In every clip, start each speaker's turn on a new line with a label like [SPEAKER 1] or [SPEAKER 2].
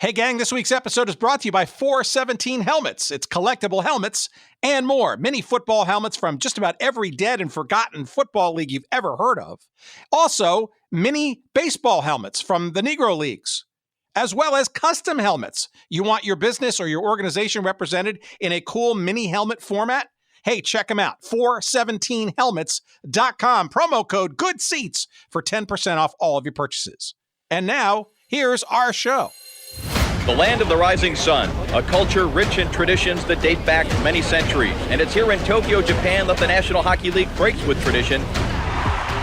[SPEAKER 1] Hey gang, this week's episode is brought to you by 417 Helmets. It's collectible helmets and more. Mini football helmets from just about every dead and forgotten football league you've ever heard of. Also, mini baseball helmets from the Negro Leagues, as well as custom helmets. You want your business or your organization represented in a cool mini helmet format? Hey, check them out. 417helmets.com. Promo code GOODSEATS for 10% off all of your purchases. And now, here's our show.
[SPEAKER 2] The land of the rising sun, a culture rich in traditions that date back many centuries. And it's here in Tokyo, Japan that the National Hockey League breaks with tradition.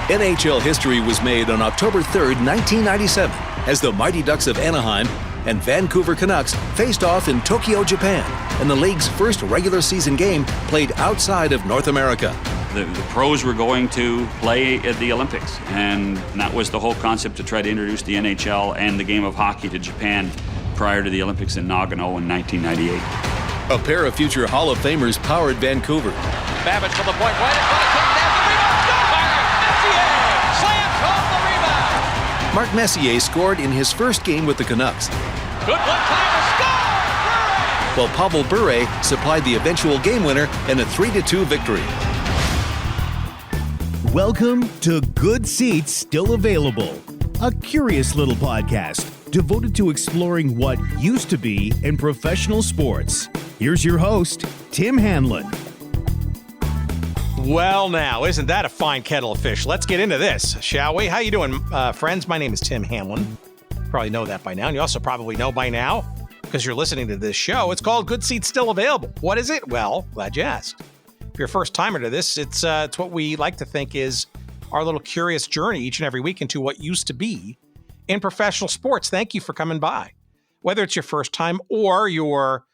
[SPEAKER 3] NHL history was made on October 3rd, 1997, as the Mighty Ducks of Anaheim and Vancouver Canucks faced off in Tokyo, Japan, in the league's first regular season game played outside of North America.
[SPEAKER 4] The pros were going to play at the Olympics, and that was the whole concept, to try to introduce the NHL and the game of hockey to Japan prior to the Olympics in Nagano in 1998.
[SPEAKER 3] A pair of future Hall of Famers powered Vancouver.
[SPEAKER 2] Babbage from the point, right in front of him, there's the rebound, slams home the rebound.
[SPEAKER 3] Mark Messier scored in his first game with the Canucks,
[SPEAKER 2] Good one-timer, score!
[SPEAKER 3] while Pavel Bure supplied the eventual game winner in a 3-2 victory.
[SPEAKER 5] Welcome to Good Seats Still Available, a curious little podcast devoted to exploring what used to be in professional sports. Here's your host, Tim Hanlon.
[SPEAKER 1] Well, now, isn't that a fine kettle of fish? Let's get into this, shall we? How you doing, friends? My name is Tim Hanlon. You probably know that by now. And you also probably know by now, because you're listening to this show, it's called Good Seats Still Available. What is it? Well, glad you asked. If you're a first-timer to this, it's what we like to think is our little curious journey each and every week into what used to be in professional sports. Thank you for coming by. Whether it's your first time or your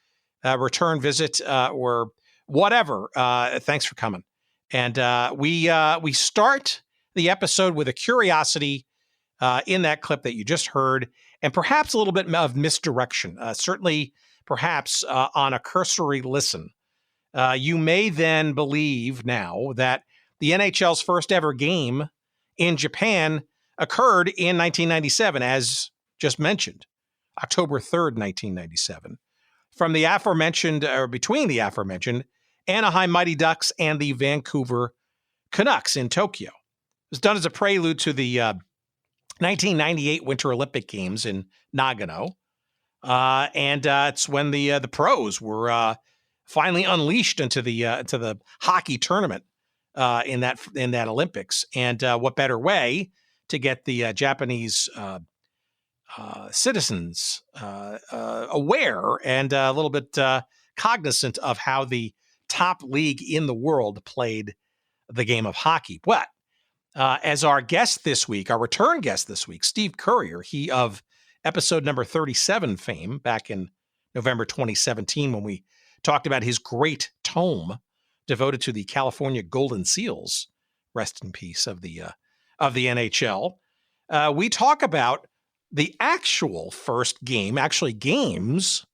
[SPEAKER 1] return visit or whatever, thanks for coming. And we start the episode with a curiosity in that clip that you just heard, and perhaps a little bit of misdirection. Certainly, perhaps on a cursory listen, you may then believe now that the NHL's first ever game in Japan occurred in 1997, as just mentioned, October 3rd, 1997, from the aforementioned, or between the aforementioned, Anaheim Mighty Ducks and the Vancouver Canucks in Tokyo. It was done as a prelude to the 1998 Winter Olympic Games in Nagano, and it's when the pros were finally unleashed into the hockey tournament in that Olympics. And what better way to get the Japanese citizens aware and a little bit cognizant of how the top league in the world played the game of hockey. But as our guest this week, our return guest this week, Steve Currier, he of episode number 37 fame back in November 2017, when we talked about his great tome devoted to the California Golden Seals, rest in peace, of the NHL. We talk about the actual first game, actually games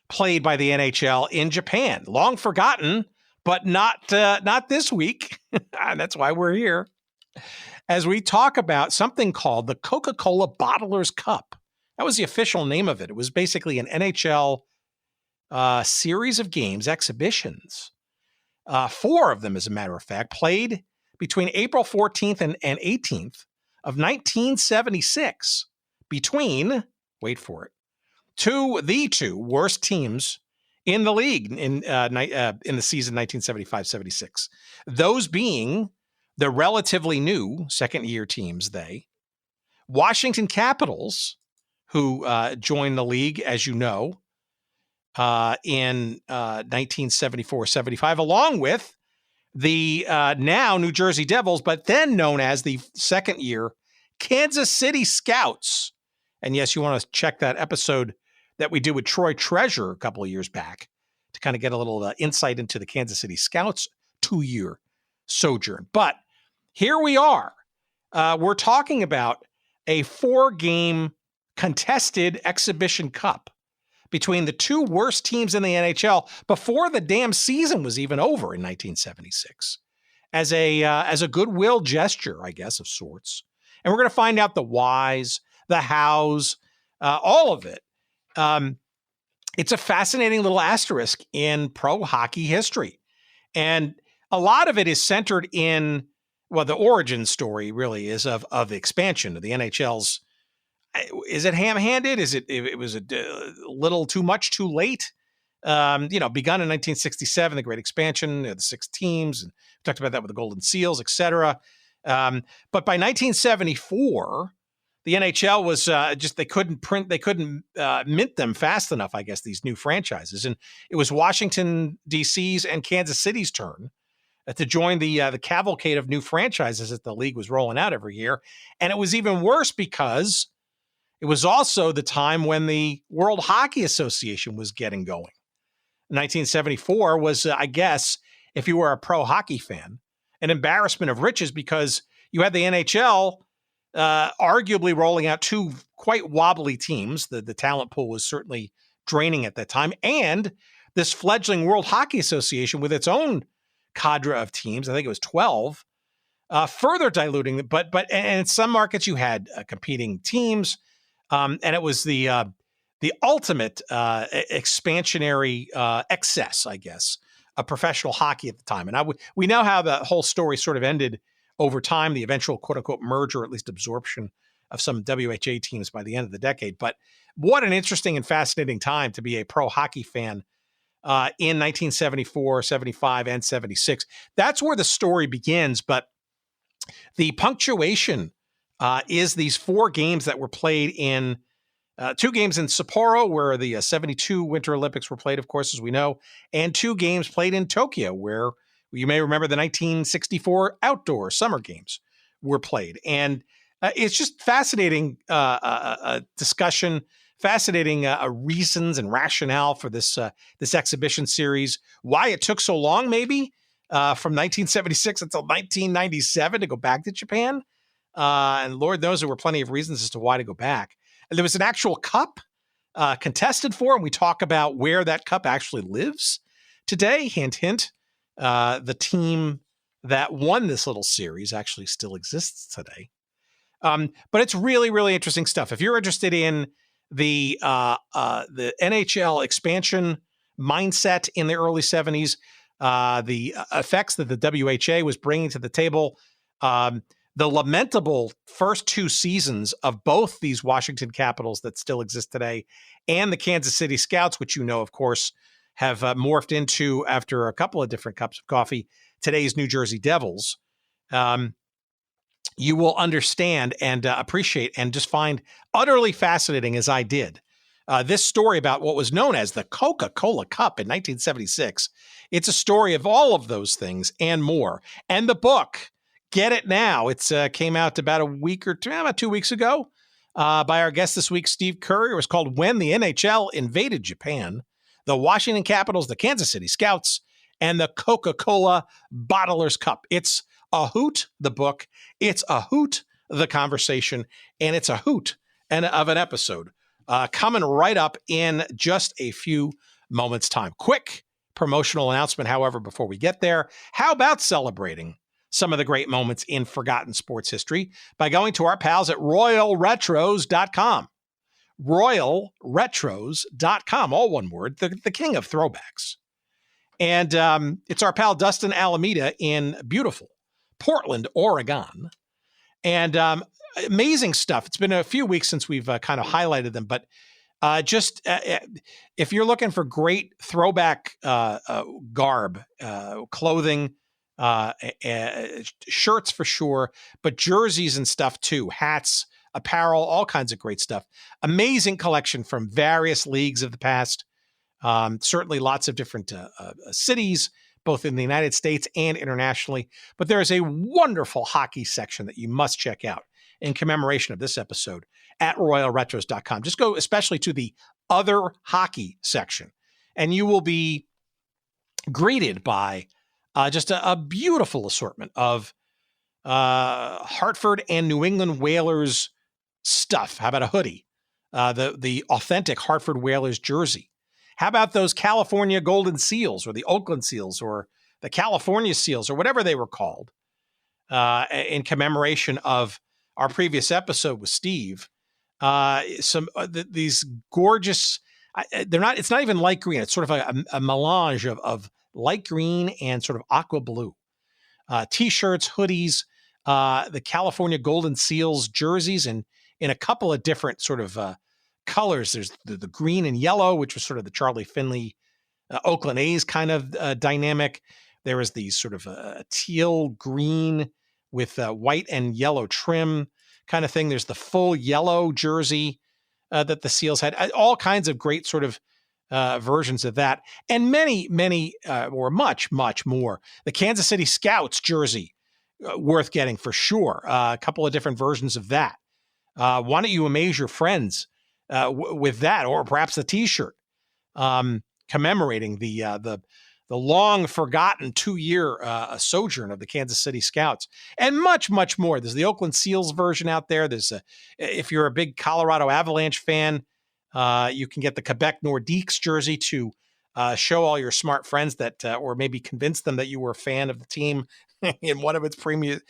[SPEAKER 1] played by the NHL in Japan, long forgotten, but not this week. And that's why we're here, as we talk about something called the Coca-Cola Bottlers Cup. That was the official name of it. It was basically an NHL series of games, exhibitions, 4 of them, as a matter of fact, played between April 14th and 18th of 1976 between, wait for it, the two worst teams in the league in the season 1975-76. Those being the relatively new second-year teams, Washington Capitals, who joined the league, as you know, in 1974-75, along with the now New Jersey Devils, but then known as the second-year Kansas City Scouts. And yes, you want to check that episode that we did with Troy Treasure a couple of years back to kind of get a little insight into the Kansas City Scouts 2-year sojourn. But here we are. We're talking about a 4-game contested exhibition cup between the two worst teams in the NHL before the damn season was even over in 1976, as a goodwill gesture, I guess, of sorts. And we're going to find out the whys, the hows, all of it. It's a fascinating little asterisk in pro hockey history. And a lot of it is centered in, well, the origin story really is of the expansion of the NHL's. Is it ham-handed? It was a little too much too late? Begun in 1967, the Great Expansion, the 6 teams, and we talked about that with the Golden Seals, et cetera. But by 1974, the NHL was they couldn't mint them fast enough, I guess, these new franchises. And it was Washington, D.C.'s and Kansas City's turn to join the cavalcade of new franchises that the league was rolling out every year. And it was even worse because it was also the time when the World Hockey Association was getting going. 1974 was, I guess, if you were a pro hockey fan, an embarrassment of riches because you had the NHL arguably rolling out 2 quite wobbly teams. The talent pool was certainly draining at that time. And this fledgling World Hockey Association with its own cadre of teams, I think it was 12, further diluting. But in some markets you had competing teams, and it was the ultimate expansionary excess, I guess, of professional hockey at the time. And we know how the whole story sort of ended over time, the eventual quote-unquote merger, or at least absorption of some WHA teams by the end of the decade. But what an interesting and fascinating time to be a pro hockey fan in 1974, 75, and 76. That's where the story begins. But the punctuation is these 4 games that were played in 2 games in Sapporo, where the 72 Winter Olympics were played, of course, as we know, and 2 games played in Tokyo, where you may remember the 1964 outdoor summer games were played. And it's just fascinating discussion, fascinating reasons and rationale for this exhibition series, why it took so long, maybe, from 1976 until 1997 to go back to Japan. And Lord knows there were plenty of reasons as to why to go back. And there was an actual cup contested for, and we talk about where that cup actually lives today. Hint, hint. The team that won this little series actually still exists today. But it's really, really interesting stuff. If you're interested in the NHL expansion mindset in the early 70s, the effects that the WHA was bringing to the table, the lamentable first 2 seasons of both these Washington Capitals that still exist today and the Kansas City Scouts, which you know, of course, have morphed into, after a couple of different cups of coffee, today's New Jersey Devils, you will understand and appreciate and just find utterly fascinating, as I did, this story about what was known as the Coca-Cola Cup in 1976. It's a story of all of those things and more. And the book, get it now. It's came out about about 2 weeks ago by our guest this week, Steve Currier. It was called When the NHL Invaded Japan, the Washington Capitals, the Kansas City Scouts, and the Coca-Cola Bottlers Cup. It's a hoot, the book. It's a hoot, the conversation. And it's a hoot of an episode coming right up in just a few moments' time. Quick promotional announcement, however, before we get there. How about celebrating some of the great moments in forgotten sports history by going to our pals at royalretros.com. royalretros.com, all one word, the king of throwbacks. And it's our pal Dustin Alameda in beautiful Portland, Oregon. And amazing stuff. It's been a few weeks since we've kind of highlighted them, but if you're looking for great throwback garb, clothing, shirts for sure, but jerseys and stuff too, hats, apparel, all kinds of great stuff. Amazing collection from various leagues of the past. Certainly lots of different cities, both in the United States and internationally. But there is a wonderful hockey section that you must check out in commemoration of this episode at royalretros.com. Just go especially to the other hockey section, and you will be greeted by just a beautiful assortment of Hartford and New England Whalers stuff. How about a hoodie? The authentic Hartford Whalers jersey. How about those California Golden Seals, or the Oakland Seals, or the California Seals, or whatever they were called, in commemoration of our previous episode with Steve? These gorgeous. They're not. It's not even light green. It's sort of a melange of light green and sort of aqua blue. T-shirts, hoodies, the California Golden Seals jerseys, and in a couple of different sort of colors. There's the green and yellow, which was sort of the Charlie Finley, Oakland A's kind of dynamic. There is the sort of teal green with white and yellow trim kind of thing. There's the full yellow jersey that the Seals had. All kinds of great sort of versions of that, and many, or much more. The Kansas City Scouts jersey, worth getting for sure. A couple of different versions of that. Why don't you amaze your friends with that, or perhaps a T-shirt commemorating the long forgotten 2-year sojourn of the Kansas City Scouts, and much more. There's the Oakland Seals version out there. There's if you're a big Colorado Avalanche fan, you can get the Quebec Nordiques jersey to show all your smart friends that, or maybe convince them that you were a fan of the team in one of its previous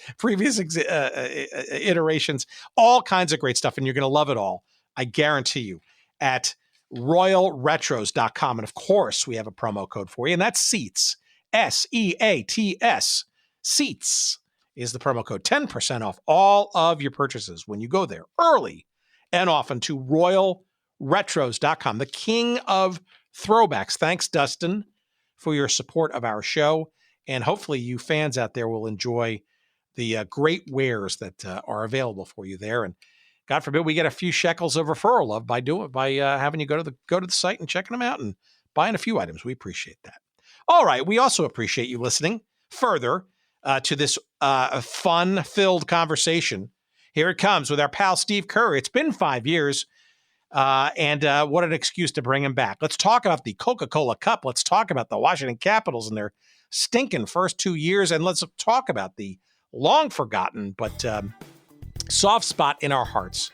[SPEAKER 1] iterations. All kinds of great stuff, and you're going to love it all, I guarantee you, at royalretros.com. And of course, we have a promo code for you, and that's SEATS, SEATS. SEATS is the promo code. 10% off all of your purchases when you go there early and often to royalretros.com, the king of throwbacks. Thanks, Dustin, for your support of our show. And hopefully you fans out there will enjoy the great wares that are available for you there. And God forbid we get a few shekels of referral love by having you go to the site and checking them out and buying a few items. We appreciate that. All right. We also appreciate you listening further to this fun-filled conversation. Here it comes with our pal Steve Currier. It's been 5 years, and what an excuse to bring him back. Let's talk about the Coca-Cola Cup. Let's talk about the Washington Capitals and their stinking first 2 years, and let's talk about the long-forgotten but soft spot in our hearts,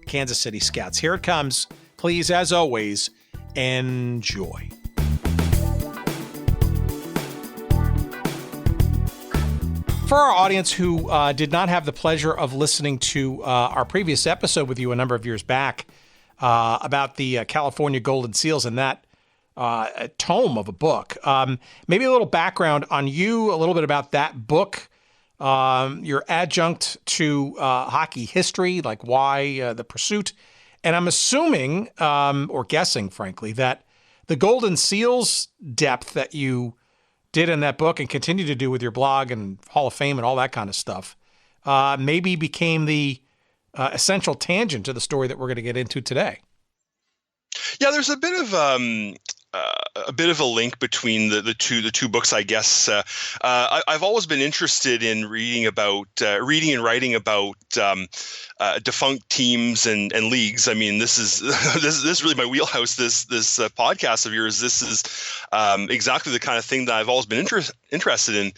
[SPEAKER 1] Kansas City Scouts. Here it comes. Please, as always, enjoy. For our audience who did not have the pleasure of listening to our previous episode with you a number of years back about the California Golden Seals and that tome of a book, maybe a little background on you, a little bit about that book, your adjunct to hockey history, like why the pursuit. And I'm assuming, or guessing, frankly, that the Golden Seals depth that you did in that book and continue to do with your blog and Hall of Fame and all that kind of stuff, maybe became the essential tangent to the story that we're going to get into today.
[SPEAKER 6] Yeah, there's a bit of a link between the two books, I guess. I've always been interested in reading and writing about defunct teams and leagues. I mean, this is really my wheelhouse. This podcast of yours. This is exactly the kind of thing that I've always been interested in,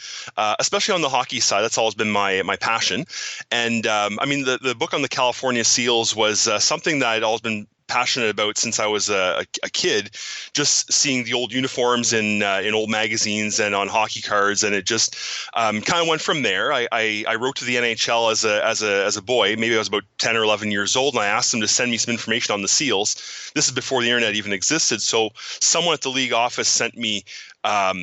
[SPEAKER 6] especially on the hockey side. That's always been my passion. And I mean, the book on the California Seals was something that I'd always been passionate about since I was a kid, just seeing the old uniforms in old magazines and on hockey cards, and it just kind of went from there. I wrote to the NHL as a boy, maybe I was about 10 or 11 years old, and I asked them to send me some information on the Seals. This is before the internet even existed, so someone at the league office sent me a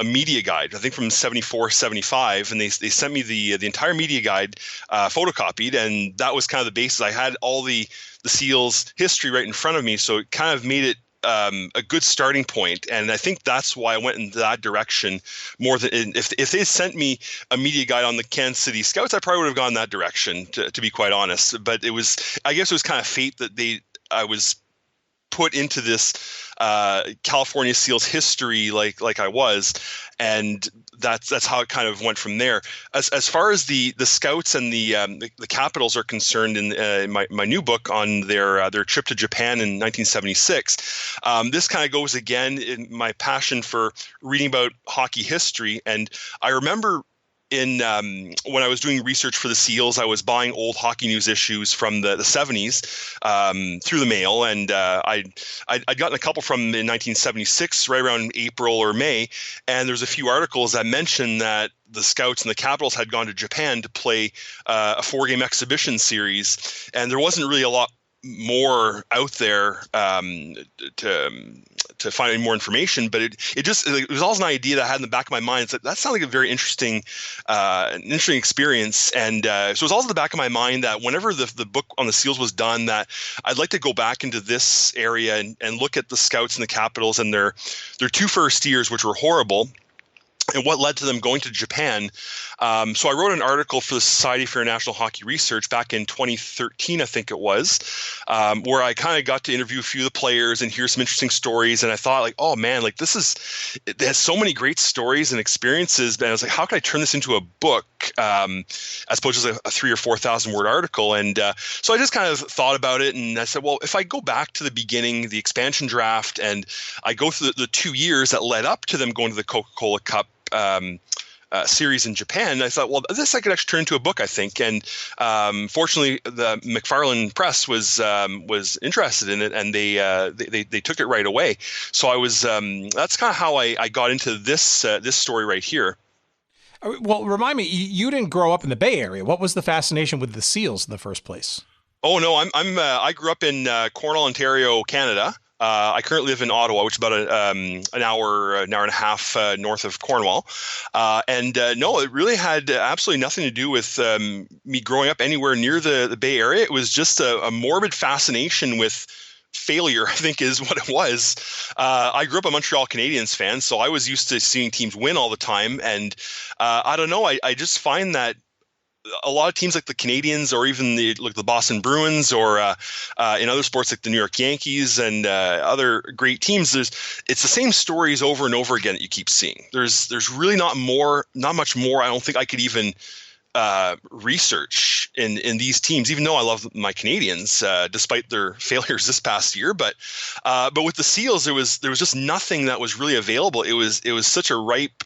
[SPEAKER 6] media guide, I think from 74, 75, and they sent me the entire media guide photocopied, and that was kind of the basis. I had all the Seals history right in front of me, so it kind of made it a good starting point. And I think that's why I went in that direction more than if they sent me a media guide on the Kansas City Scouts, I probably would have gone that direction, to be quite honest. But I guess it was kind of fate that I was put into this California Seals history like I was, and that's how it kind of went from there. As far as the Scouts and the Capitals are concerned, in my new book on their trip to Japan in 1976, this kind of goes again in my passion for reading about hockey history. And I remember when I was doing research for the Seals, I was buying old hockey news issues from the 70s through the mail, and I'd gotten a couple from in 1976, right around April or May, and there's a few articles that mentioned that the Scouts and the Capitals had gone to Japan to play a 4-game exhibition series, and there wasn't really a lot more out there to find any more information, but it was always an idea that I had in the back of my mind. It's like, that sounds like a very interesting experience, and so it was also in the back of my mind that whenever the book on the Seals was done, that I'd like to go back into this area and look at the Scouts and the Capitals and their 2 first years, which were horrible, and what led to them going to Japan. So I wrote an article for the Society for International Hockey Research back in 2013, I think it was, where I kind of got to interview a few of the players and hear some interesting stories. And I thought, like, oh man, like it has so many great stories and experiences. And I was like, how can I turn this into a book as opposed to a 3,000 or 4,000 word article? And so I just kind of thought about it, and I said, well, if I go back to the beginning, the expansion draft, and I go through the 2 years that led up to them going to the Coca-Cola Cup series in Japan, I thought, well, this I could actually turn into a book, I think. And fortunately, the McFarland Press was interested in it, and they took it right away. So I was that's kind of how I got into this story right here.
[SPEAKER 1] Well, remind me, you didn't grow up in the Bay Area. What was the fascination with the Seals in the first place?
[SPEAKER 6] Oh no, I grew up in Cornwall, Ontario, Canada. I currently live in Ottawa, which is about an hour and a half north of Cornwall. No, it really had absolutely nothing to do with me growing up anywhere near the Bay Area. It was just a morbid fascination with failure, I think, is what it was. I grew up a Montreal Canadiens fan, so I was used to seeing teams win all the time. And I don't know, I just find that a lot of teams like the Canadiens, or even the Boston Bruins, or in other sports like the New York Yankees and other great teams, it's the same stories over and over again that you keep seeing. There's really not much more. I don't think I could even research in these teams, even though I love my Canadiens, despite their failures this past year. But with the Seals, there was just nothing that was really available. It was such a ripe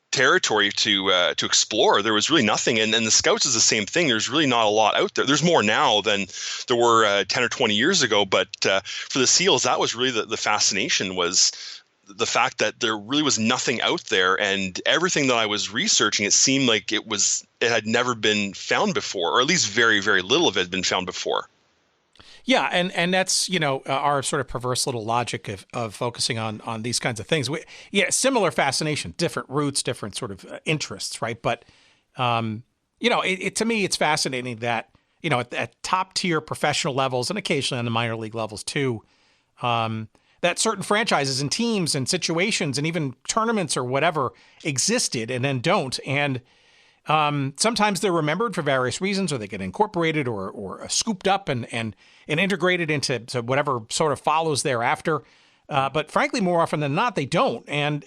[SPEAKER 6] territory to explore. There was really nothing, and the Scouts is the same thing. There's really not a lot out there. There's more now than there were 10 or 20 years ago, but for the Seals, that was really the fascination, was the fact that there really was nothing out there, and everything that I was researching, it seemed like it had never been found before, or at least very, very little of it had been found before.
[SPEAKER 1] Yeah, and that's, our sort of perverse little logic of focusing on these kinds of things. Similar fascination, different roots, different sort of interests, right? But to me, it's fascinating that at top tier professional levels, and occasionally on the minor league levels too, that certain franchises and teams and situations and even tournaments or whatever existed and then don't, and sometimes they're remembered for various reasons, or they get incorporated or scooped up and integrated into whatever sort of follows thereafter. But frankly, more often than not, they don't. And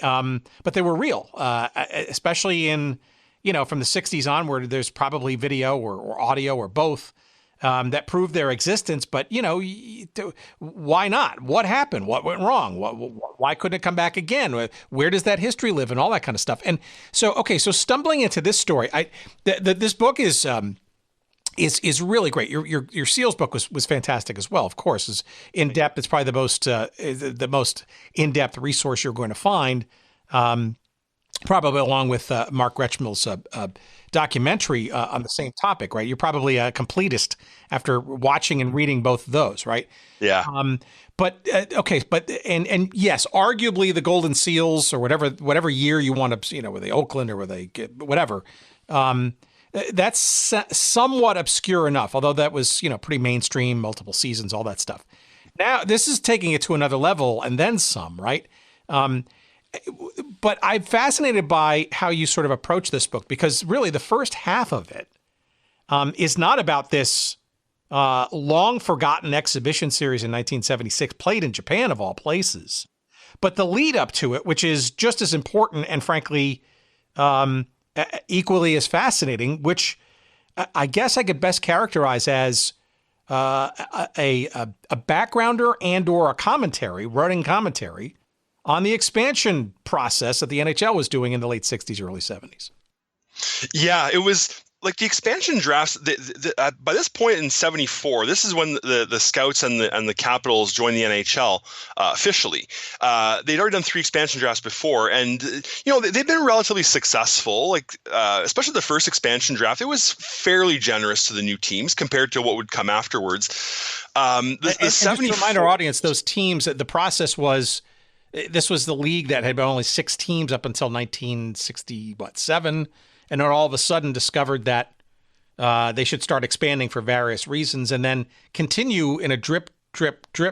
[SPEAKER 1] but they were real, especially in from the 60s onward. There's probably video or audio or both that prove their existence. But why not? What happened? What went wrong? Why couldn't it come back again? Where does that history live, and all that kind of stuff? And so stumbling into this story, this book is really great. Your Seals book was fantastic as well. Of course, is in depth. It's probably the most in depth resource you're going to find, probably along with Mark Gretschmill's documentary on the same topic. Right? You're probably a completist after watching and reading both of those, right?
[SPEAKER 6] Yeah.
[SPEAKER 1] But yes, arguably the Golden Seals, or whatever year you want to, were they Oakland or were they whatever. That's somewhat obscure enough, although that was, pretty mainstream, multiple seasons, all that stuff. Now, this is taking it to another level and then some, right? But I'm fascinated by how you sort of approach this book, because really the first half of it is not about this long-forgotten exhibition series in 1976, played in Japan of all places, but the lead up to it, which is just as important and frankly equally as fascinating, which I guess I could best characterize as a backgrounder and or a running commentary on the expansion process that the NHL was doing in the late 60s, early 70s.
[SPEAKER 6] Yeah, it was like the expansion drafts, by this point in '74, this is when the Scouts and the Capitals joined the NHL officially. They'd already done 3 expansion drafts before, and they've been relatively successful. Like especially the first expansion draft, it was fairly generous to the new teams compared to what would come afterwards.
[SPEAKER 1] Just to remind our audience, those teams, the process was. This was the league that had been only 6 teams up until 1967, and then all of a sudden discovered that they should start expanding for various reasons, and then continue in a drip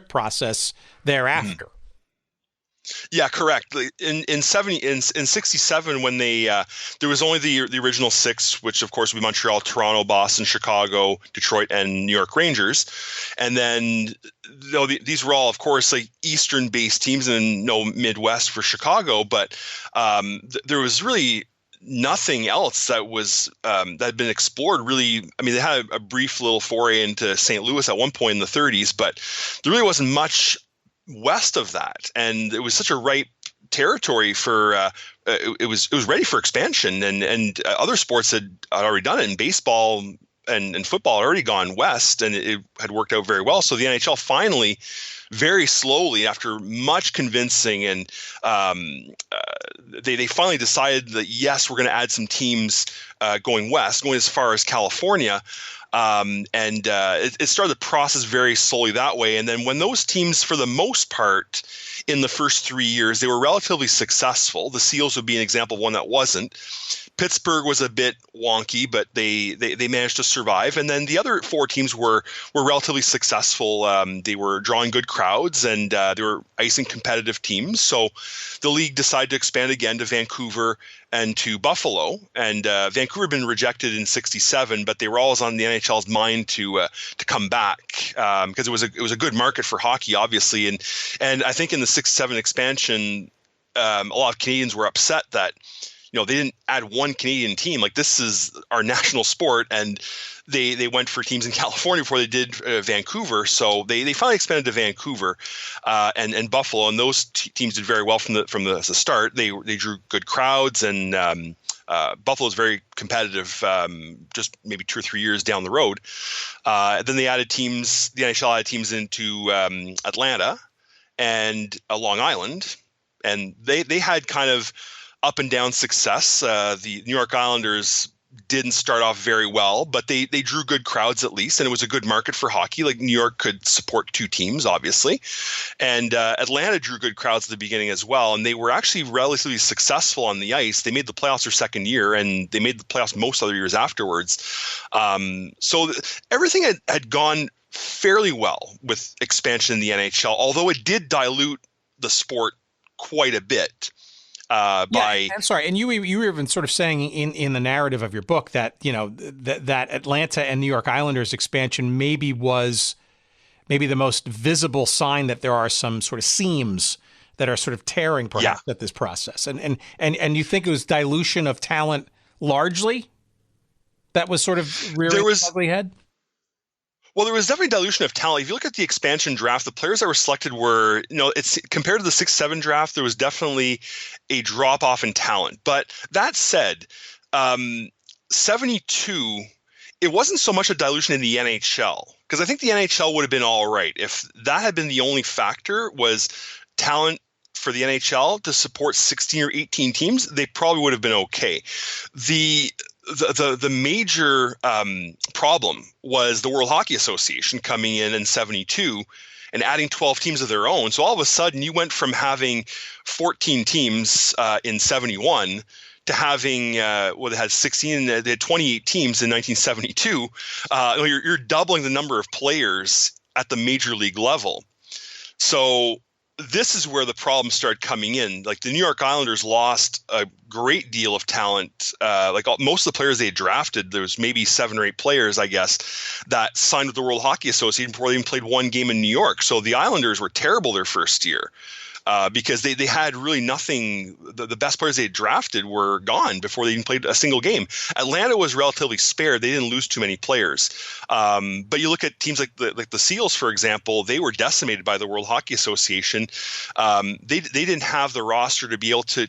[SPEAKER 1] process thereafter.
[SPEAKER 6] Mm-hmm. Yeah, correct. In 67, when there was only the original 6, which of course would be Montreal, Toronto, Boston, Chicago, Detroit, and New York Rangers, and then these were all, of course, like Eastern-based teams and no Midwest for Chicago, but there was really nothing else that was that had been explored. Really, I mean, they had a brief little foray into St. Louis at one point in the 30s, but there really wasn't much west of that, and it was such a ripe territory for it was ready for expansion, and other sports had already done it, and baseball and football had already gone west, and it had worked out very well. So the NHL finally, very slowly, after much convincing, and they finally decided that yes, we're going to add some teams going west, going as far as California. It started the process very slowly that way. And then when those teams, for the most part, in the first 3 years, they were relatively successful. The Seals would be an example of one that wasn't. Pittsburgh was a bit wonky, but they managed to survive. And then the other 4 teams were relatively successful. They were drawing good crowds, and they were icing competitive teams. So the league decided to expand again to Vancouver and to Buffalo. And Vancouver had been rejected in '67, but they were always on the NHL's mind to come back because it was a good market for hockey, obviously. And I think in the '67 expansion, a lot of Canadians were upset that they didn't add one Canadian team. Like, this is our national sport, and they went for teams in California before they did Vancouver. So they finally expanded to Vancouver and Buffalo, and those teams did very well from the start. They drew good crowds, and Buffalo is very competitive. Just maybe 2 or 3 years down the road, then they added teams. The NHL added teams into Atlanta and Long Island, and they had kind of up and down success. The New York Islanders didn't start off very well, but they drew good crowds at least, and it was a good market for hockey. Like, New York could support 2 teams, obviously, and Atlanta drew good crowds at the beginning as well, and they were actually relatively successful on the ice. They made the playoffs their second year, and they made the playoffs most other years afterwards. So everything had gone fairly well with expansion in the NHL, although it did dilute the sport quite a bit. I'm sorry, and you were even sort of saying in the narrative of your book that that Atlanta and New York Islanders expansion maybe was the most visible sign that there are some sort of seams that are sort of tearing perhaps at this process, and you think it was dilution of talent largely that was sort of rearing its ugly head? Well, there was definitely dilution of talent. If you look at the expansion draft, the players that were selected were, it's compared to the 6-7 draft, there was definitely a drop off in talent. But that said, 72, it wasn't so much a dilution in the NHL, because I think the NHL would have been all right. If that had been the only factor, was talent for the NHL to support 16 or 18 teams, they probably would have been okay. The major problem was the World Hockey Association coming in 72 and adding 12 teams of their own. So all of a sudden you went from having 14 teams in 71 to having they had 16, they had 28 teams in 1972. You're doubling the number of players at the major league level. So this is where the problems started coming in. Like, the New York Islanders lost a great deal of talent. Most of the players they had drafted, there was maybe 7 or 8 players, I guess, that signed with the World Hockey Association before they even played one game in New York. So the Islanders were terrible their first year because they had really nothing. The best players they had drafted were gone before they even played a single game. Atlanta was relatively spared. They didn't lose too many players. But you look at teams like the Seals, for example, they were decimated by the World Hockey Association. They didn't have the roster to be able to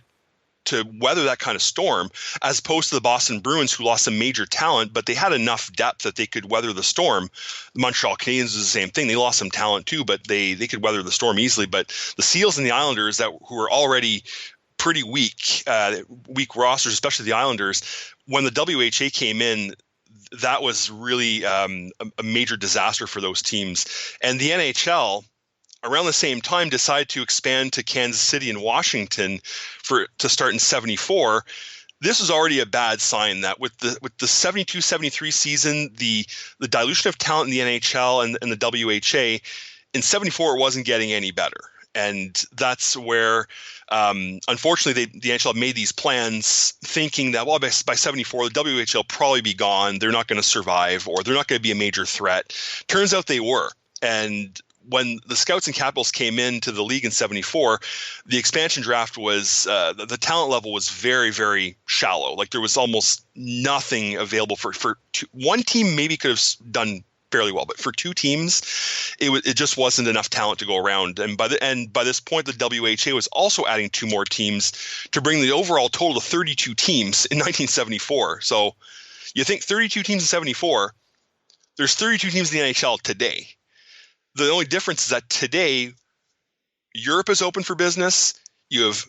[SPEAKER 6] weather that kind of storm, as opposed to the Boston Bruins, who lost some major talent, but they had enough depth that they could weather the storm. The Montreal Canadiens was the same thing. They lost some talent too, but they could weather the storm easily. But the Seals and the Islanders, who were already pretty weak rosters, especially the Islanders, when the WHA came in, that was really a major disaster for those teams. And the NHL, around the same time, decided to expand to Kansas City and Washington to start in 74. This was already a bad sign that with the 72-73 season, the dilution of talent in the NHL and the WHA, in 74 it wasn't getting any better. And that's where, unfortunately, the NHL made these plans thinking that, well, by 74, the WHL will probably be gone. They're not going to survive, or they're not going to be a major threat. Turns out they were. And when the Scouts and Capitals came into the league in 74, the expansion draft was the talent level was very, very shallow. Like there was almost nothing available for one team. Maybe could have done fairly well, but for two teams, it just wasn't enough talent to go around. And by this point, the WHA was also adding two more teams to bring the overall total to 32 teams in 1974. So you think 32 teams in 74, there's 32 teams in the NHL today. The only difference is that today, Europe is open for business. You have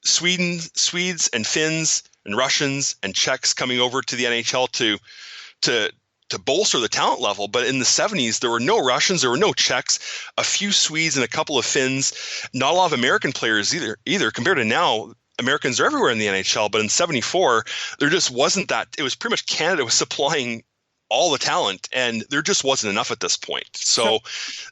[SPEAKER 6] Swedes and Finns and Russians and Czechs coming over to the NHL to bolster the talent level. But in the 70s, there were no Russians, there were no Czechs, a few Swedes and a couple of Finns, not a lot of American players either. Compared to now, Americans are everywhere in the NHL. But in 74, there just wasn't that. It was pretty much Canada was supplying all the talent, and there just wasn't enough at this point. So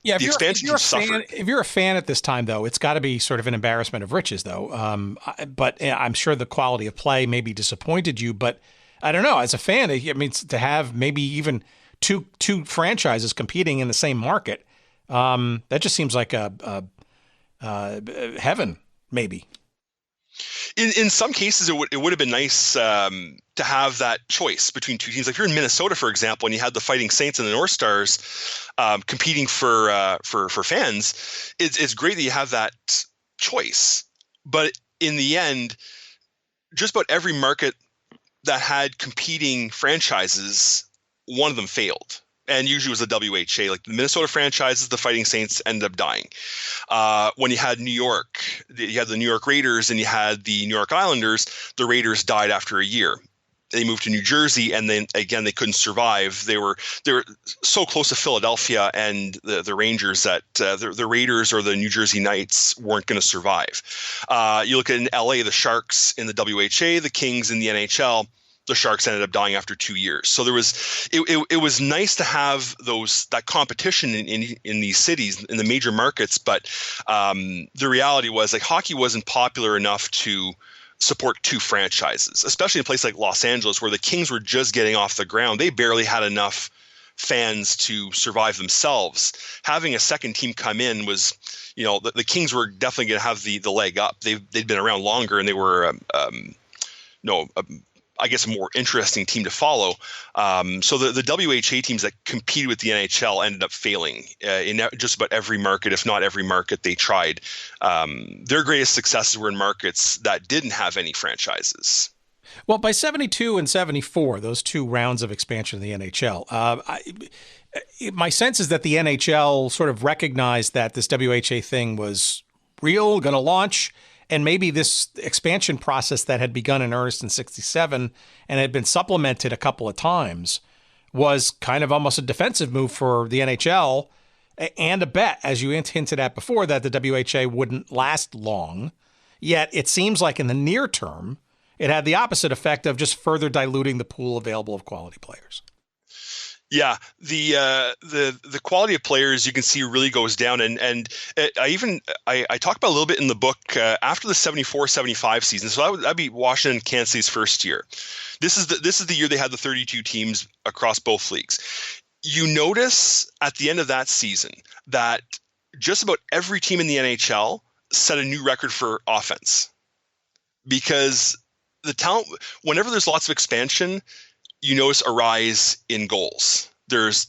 [SPEAKER 1] yeah,
[SPEAKER 6] the expansion suffered.
[SPEAKER 1] If you're a fan at this time, though, it's got to be sort of an embarrassment of riches, though. But I'm sure the quality of play maybe disappointed you, but I don't know. As a fan, I mean, to have maybe even two franchises competing in the same market, that just seems like a heaven, maybe.
[SPEAKER 6] In some cases, it would have been nice to have that choice between two teams. Like if you're in Minnesota, for example, and you had the Fighting Saints and the North Stars competing for fans, it's great that you have that choice. But in the end, just about every market that had competing franchises, one of them failed. And usually it was the WHA. Like the Minnesota franchises, the Fighting Saints ended up dying. When you had New York, you had the New York Raiders and you had the New York Islanders, the Raiders died after a year. They moved to New Jersey, and then again they couldn't survive. They were so close to Philadelphia and the Rangers that the Raiders or the New Jersey Knights weren't going to survive. You look at in LA, the Sharks in the WHA, the Kings in the NHL. The Sharks ended up dying after 2 years. So there was it was nice to have that competition in these cities, in the major markets. But the reality was, like, hockey wasn't popular enough to support two franchises, especially in a place like Los Angeles, where the Kings were just getting off the ground. They barely had enough fans to survive themselves. Having a second team come in was, the Kings were definitely going to have the leg up. They'd been around longer, and they were I guess a more interesting team to follow. So the WHA teams that competed with the NHL ended up failing in just about every market, if not every market they tried. Their greatest successes were in markets that didn't have any franchises.
[SPEAKER 1] Well, by 72 and 74, those two rounds of expansion of the NHL, my sense is that the NHL sort of recognized that this WHA thing was real, going to launch, and maybe this expansion process that had begun in earnest in 67 and had been supplemented a couple of times was kind of almost a defensive move for the NHL, and a bet, as you hinted at before, that the WHA wouldn't last long. Yet it seems like in the near term, it had the opposite effect of just further diluting the pool available of quality players.
[SPEAKER 6] Yeah, the quality of players you can see really goes down, and I talk about a little bit in the book after the 74-75 season. So that'd be Washington and Kansas City's first year. This is the year they had the 32 teams across both leagues. You notice at the end of that season that just about every team in the NHL set a new record for offense, because the talent, whenever there's lots of expansion, you notice a rise in goals. There's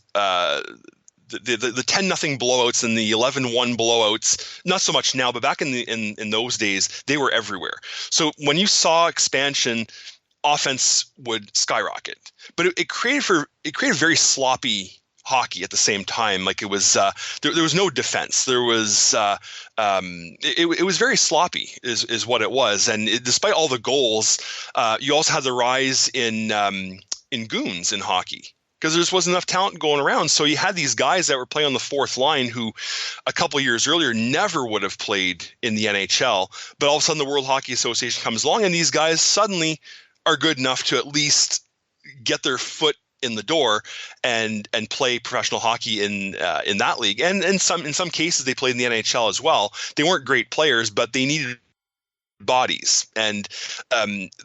[SPEAKER 6] the 10-0 blowouts and the 11-1 blowouts, not so much now, but back in those days, they were everywhere. So when you saw expansion, offense would skyrocket, but it created very sloppy hockey at the same time. Like it was there was no defense. There was it was very sloppy is what it was. And despite all the goals, you also had the rise in goons in hockey, because there just wasn't enough talent going around. So you had these guys that were playing on the fourth line who a couple of years earlier never would have played in the NHL, but all of a sudden the World Hockey Association comes along and these guys suddenly are good enough to at least get their foot in the door and play professional hockey in that league. And in some cases they played in the NHL as well. They weren't great players, but they needed bodies, and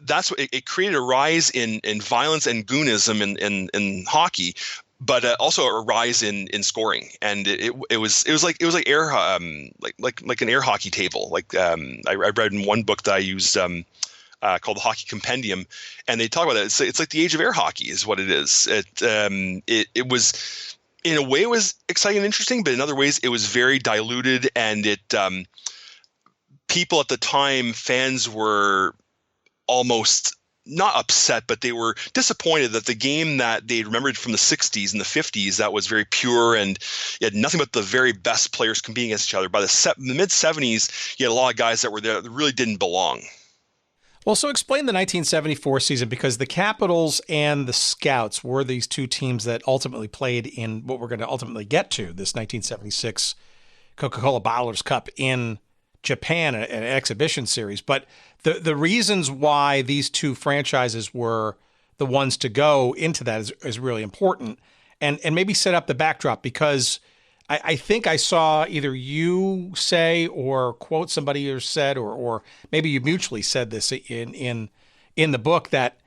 [SPEAKER 6] that's what it created a rise in violence and goonism in hockey, but also a rise in scoring. And it was like air like an air hockey table. Like I read in one book that I used called the Hockey Compendium, and they talk about that. It's like the age of air hockey is what it is. It was, in a way, it was exciting and interesting, but in other ways it was very diluted, and people at the time, fans were almost not upset, but they were disappointed that the game that they remembered from the 60s and the 50s, that was very pure and you had nothing but the very best players competing against each other. By the mid-70s, you had a lot of guys that were there that really didn't belong.
[SPEAKER 1] Well, so explain the 1974 season, because the Capitals and the Scouts were these two teams that ultimately played in what we're going to ultimately get to, this 1976 Coca-Cola Bottlers Cup in Japan, an exhibition series. But the reasons why these two franchises were the ones to go into that is really important, and maybe set up the backdrop, because I think I saw either you say or quote somebody or said, or maybe you mutually said this in the book, that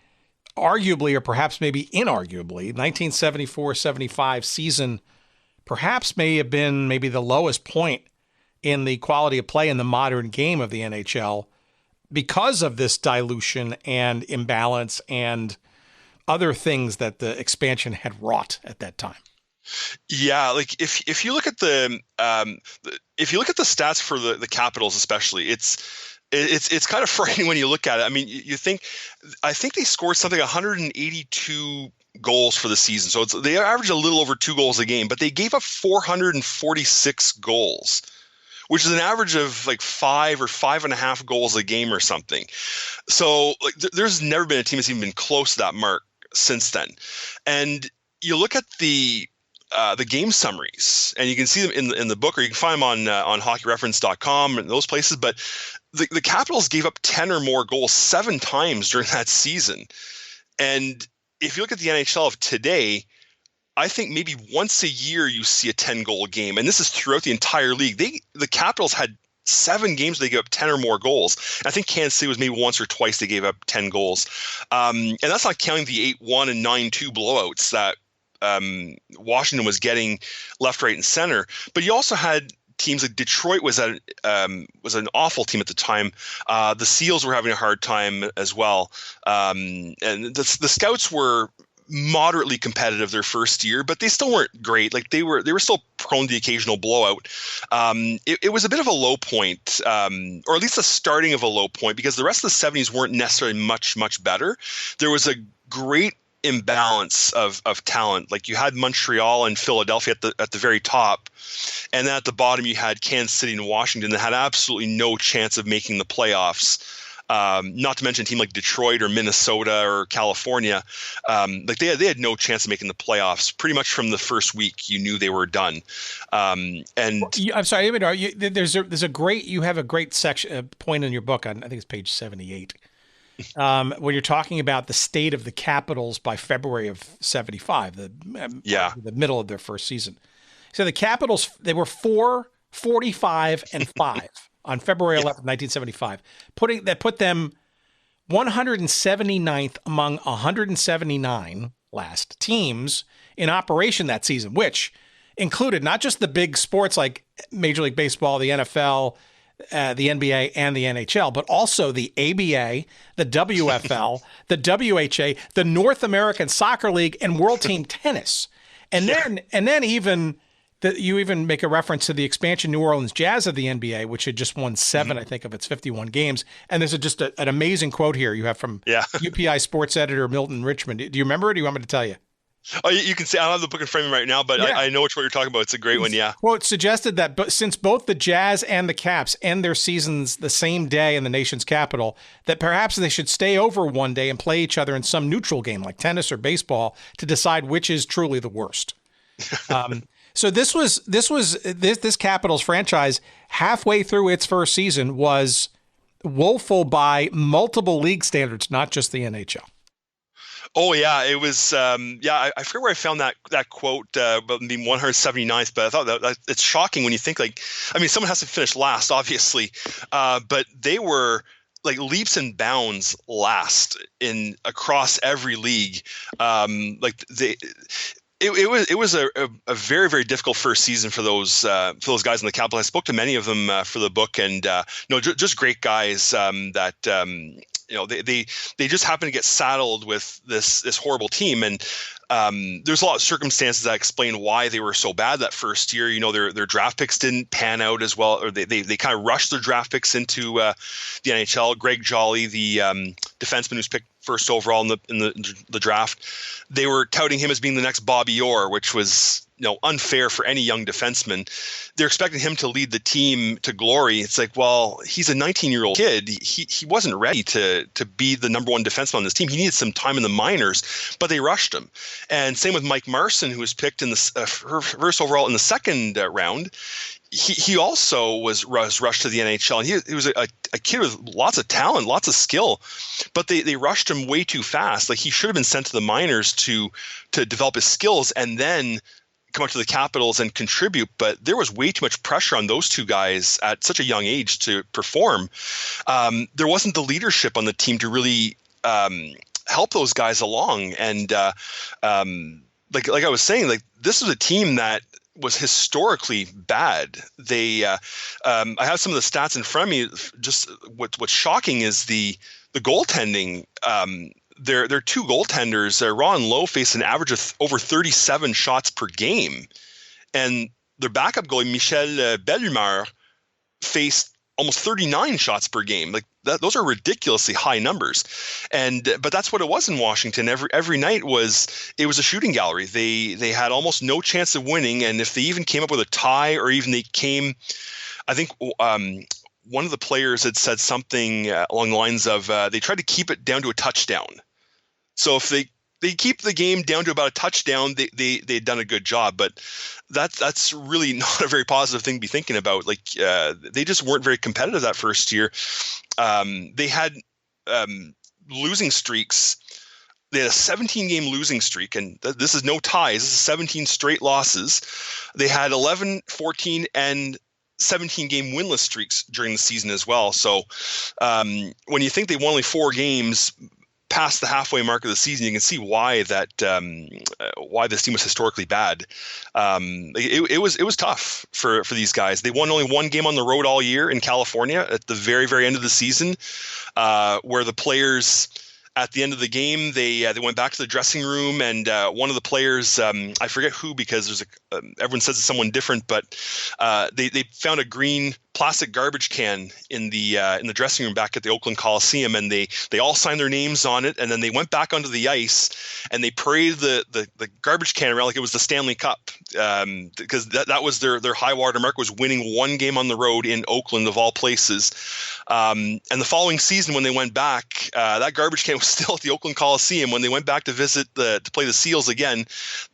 [SPEAKER 1] arguably, or perhaps maybe inarguably, 1974-75 season perhaps may have been maybe the lowest point in the quality of play in the modern game of the NHL, because of this dilution and imbalance and other things that the expansion had wrought at that time.
[SPEAKER 6] Yeah, like if you look at the stats for the Capitals, especially, it's kind of frightening when you look at it. I mean, I think they scored something 182 goals for the season, so they averaged a little over 2 goals a game, but they gave up 446 goals, which is an average of like 5 or 5.5 goals a game or something. So like there's never been a team that's even been close to that mark since then. And you look at the game summaries, and you can see them in the book, or you can find them on hockeyreference.com and those places. But the Capitals gave up 10 or more goals 7 times during that season. And if you look at the NHL of today, I think maybe once a year you see a 10-goal game, and this is throughout the entire league. The Capitals had 7 games where they gave up 10 or more goals. And I think Kansas City was maybe once or twice they gave up 10 goals. And that's not counting the 8-1 and 9-2 blowouts that Washington was getting left, right, and center. But you also had teams like Detroit was an awful team at the time. The Seals were having a hard time as well. And the Scouts were moderately competitive their first year, but they still weren't great. Like they were still prone to the occasional blowout. It was a bit of a low point, or at least the starting of a low point, because the rest of the 70s weren't necessarily much better. There was a great imbalance of talent. Like you had Montreal and Philadelphia at the very top, and then at the bottom you had Kansas City and Washington that had absolutely no chance of making the playoffs. Not to mention a team like Detroit or Minnesota or California. Like they had no chance of making the playoffs. Pretty much from the first week, you knew they were done. And
[SPEAKER 1] I'm sorry, you have a great section point in your book on, I think it's page 78. When you're talking about the state of the Capitals by February of 75, the middle of their first season. So the Capitals, they were 4-45-5 on February 11th, 1975. That put them 179th among 179 last teams in operation that season, which included not just the big sports like Major League Baseball, the NFL, the NBA, and the NHL, but also the ABA, the WFL, the WHA, the North American Soccer League, and World Team Tennis. And then even You even make a reference to the expansion New Orleans Jazz of the NBA, which had just won 7, I think, of its 51 games. And there's just an amazing quote here you have from UPI sports editor Milton Richmond. Do you remember it? Or do you want me to tell you?
[SPEAKER 6] Oh, you can see. I don't have the book in front of me right now, but I know which one you're talking about. It's a great one, yeah.
[SPEAKER 1] Quote suggested that since both the Jazz and the Caps end their seasons the same day in the nation's capital, that perhaps they should stay over one day and play each other in some neutral game like tennis or baseball to decide which is truly the worst. So this Capitals franchise, halfway through its first season, was woeful by multiple league standards, not just the NHL.
[SPEAKER 6] Oh yeah, it was. I forget where I found that quote about being 179th, but I thought that it's shocking when you think someone has to finish last, obviously, but they were like leaps and bounds last across every league. It was a very, very difficult first season for those guys in the Capitals. I spoke to many of them for the book, and just great guys that. They just happen to get saddled with this horrible team, and there's a lot of circumstances that explain why they were so bad that first year. Their draft picks didn't pan out as well, or they kind of rushed their draft picks into the NHL. Greg Jolly, the defenseman who's picked first overall in the draft, they were touting him as being the next Bobby Orr, which was unfair for any young defenseman. They're expecting him to lead the team to glory. It's like, well, he's a 19-year-old kid. He wasn't ready to be the number one defenseman on this team. He needed some time in the minors, but they rushed him. And same with Mike Marson, who was picked in the first overall in the second round. He also was rushed to the NHL, and he was a kid with lots of talent, lots of skill, but they rushed him way too fast. Like, he should have been sent to the minors to develop his skills and then come up to the Capitals and contribute. But there was way too much pressure on those two guys at such a young age to perform. There wasn't the leadership on the team to really help those guys along. And like I was saying, like, this was a team that was historically bad. They I have some of the stats in front of me. Just what's shocking is the goaltending. Their two goaltenders, Ron Lowe, faced an average of over 37 shots per game, and their backup goalie Michel Bellumeur faced almost 39 shots per game. Like, those are ridiculously high numbers, but that's what it was in Washington. Every night was a shooting gallery. They had almost no chance of winning, and if they even came up with a tie, or even they came, I think one of the players had said something along the lines of they tried to keep it down to a touchdown. So if they keep the game down to about a touchdown, they'd done a good job. But that's really not a very positive thing to be thinking about. Like, they just weren't very competitive that first year. They had losing streaks. They had a 17-game losing streak, and this is no ties. This is 17 straight losses. They had 11, 14, and 17-game winless streaks during the season as well. So when you think they won only 4 games past the halfway mark of the season, you can see why why this team was historically bad. It was tough for these guys. They won only 1 game on the road all year in California at the very, very end of the season, where the players, at the end of the game, they went back to the dressing room, and one of the players, I forget who, because everyone says it's someone different, but they found a green plastic garbage can in the dressing room back at the Oakland Coliseum, and they all signed their names on it, and then they went back onto the ice and they paraded the garbage can around like it was the Stanley Cup, because that was their high water mark, was winning 1 game on the road in Oakland, of all places. And the following season, when they went back, that garbage can was still at the Oakland Coliseum. When they went back to to play the Seals again,